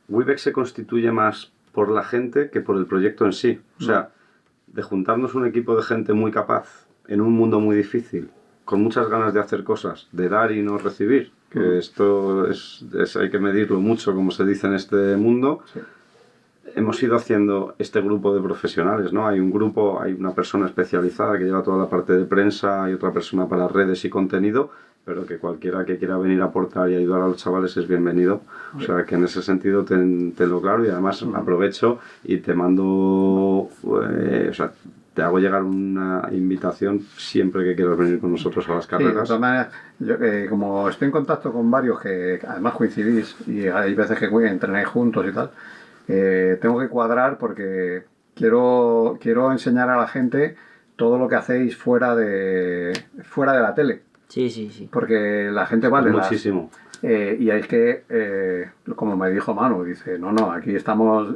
Webex se constituye más por la gente que por el proyecto en sí. O sea, de juntarnos un equipo de gente muy capaz en un mundo muy difícil, con muchas ganas de hacer cosas, de dar y no recibir, que esto hay que medirlo mucho, como se dice en este mundo. Sí. Hemos ido haciendo este grupo de profesionales, ¿no? Hay un grupo, hay una persona especializada que lleva toda la parte de prensa, hay otra persona para redes y contenido, pero que cualquiera que quiera venir a aportar y ayudar a los chavales es bienvenido. O sea, que en ese sentido tenlo claro y además aprovecho y te mando, o sea, te hago llegar una invitación siempre que quieras venir con nosotros a las carreras. Sí, de todas maneras, yo, como estoy en contacto con varios que además coincidís y hay veces que entrenáis juntos y tal, tengo que cuadrar porque quiero enseñar a la gente todo lo que hacéis fuera de la tele. Sí. Porque la gente vale muchísimo. Y es que, como me dijo Manu, dice, no, aquí estamos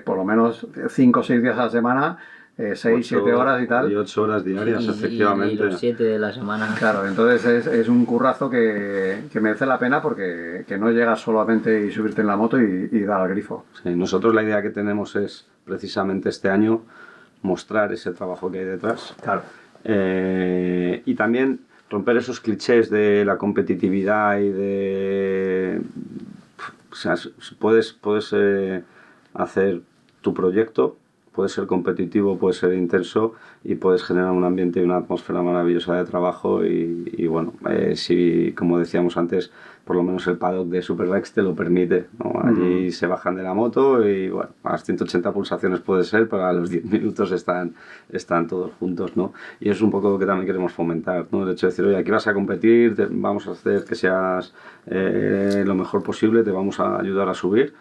por lo menos 5 o 6 días a la semana, 6, 7 horas y tal. Y 8 horas diarias, efectivamente. Y los 7 de la semana. Claro, entonces es un currazo que merece la pena porque que no llegas solamente y subirte en la moto y dar al grifo. Sí, nosotros la idea que tenemos es precisamente este año mostrar ese trabajo que hay detrás. Claro. Y también romper esos clichés de la competitividad y de... O sea, puedes hacer tu proyecto, puedes ser competitivo, puedes ser intenso y puedes generar un ambiente y una atmósfera maravillosa de trabajo y bueno, si, como decíamos antes, por lo menos el paddock de Superbikes te lo permite, ¿no? Allí se bajan de la moto y bueno, a las 180 pulsaciones puede ser, pero a los 10 minutos están todos juntos, ¿no? Y es un poco lo que también queremos fomentar, ¿no? El hecho de decir, oye, aquí vas a competir, vamos a hacer que seas lo mejor posible, te vamos a ayudar a subir,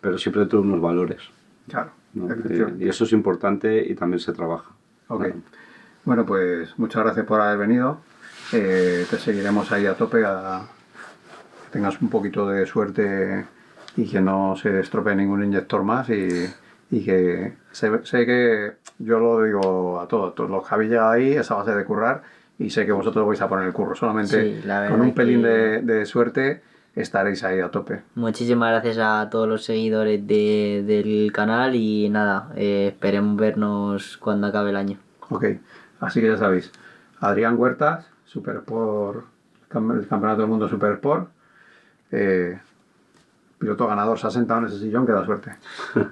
pero siempre dentro de unos valores. Claro. ¿No? Y eso es importante y también se trabaja. Ok. Bueno, pues muchas gracias por haber venido. Te seguiremos ahí a tope, que tengas un poquito de suerte y que no se estropee ningún inyector más y que sé que yo lo digo a todos los que habéis llegado ahí, esa base de currar, y sé que vosotros vais a poner el curro, solamente con un pelín de suerte estaréis ahí a tope. Muchísimas gracias a todos los seguidores del canal y nada, esperemos vernos cuando acabe el año. Ok, así que ya sabéis, Adrián Huertas, Supersport, el Campeonato del Mundo Supersport, piloto ganador, se ha sentado en ese sillón que da suerte.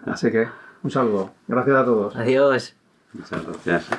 Así que un saludo, gracias a todos. Adiós. Muchas gracias.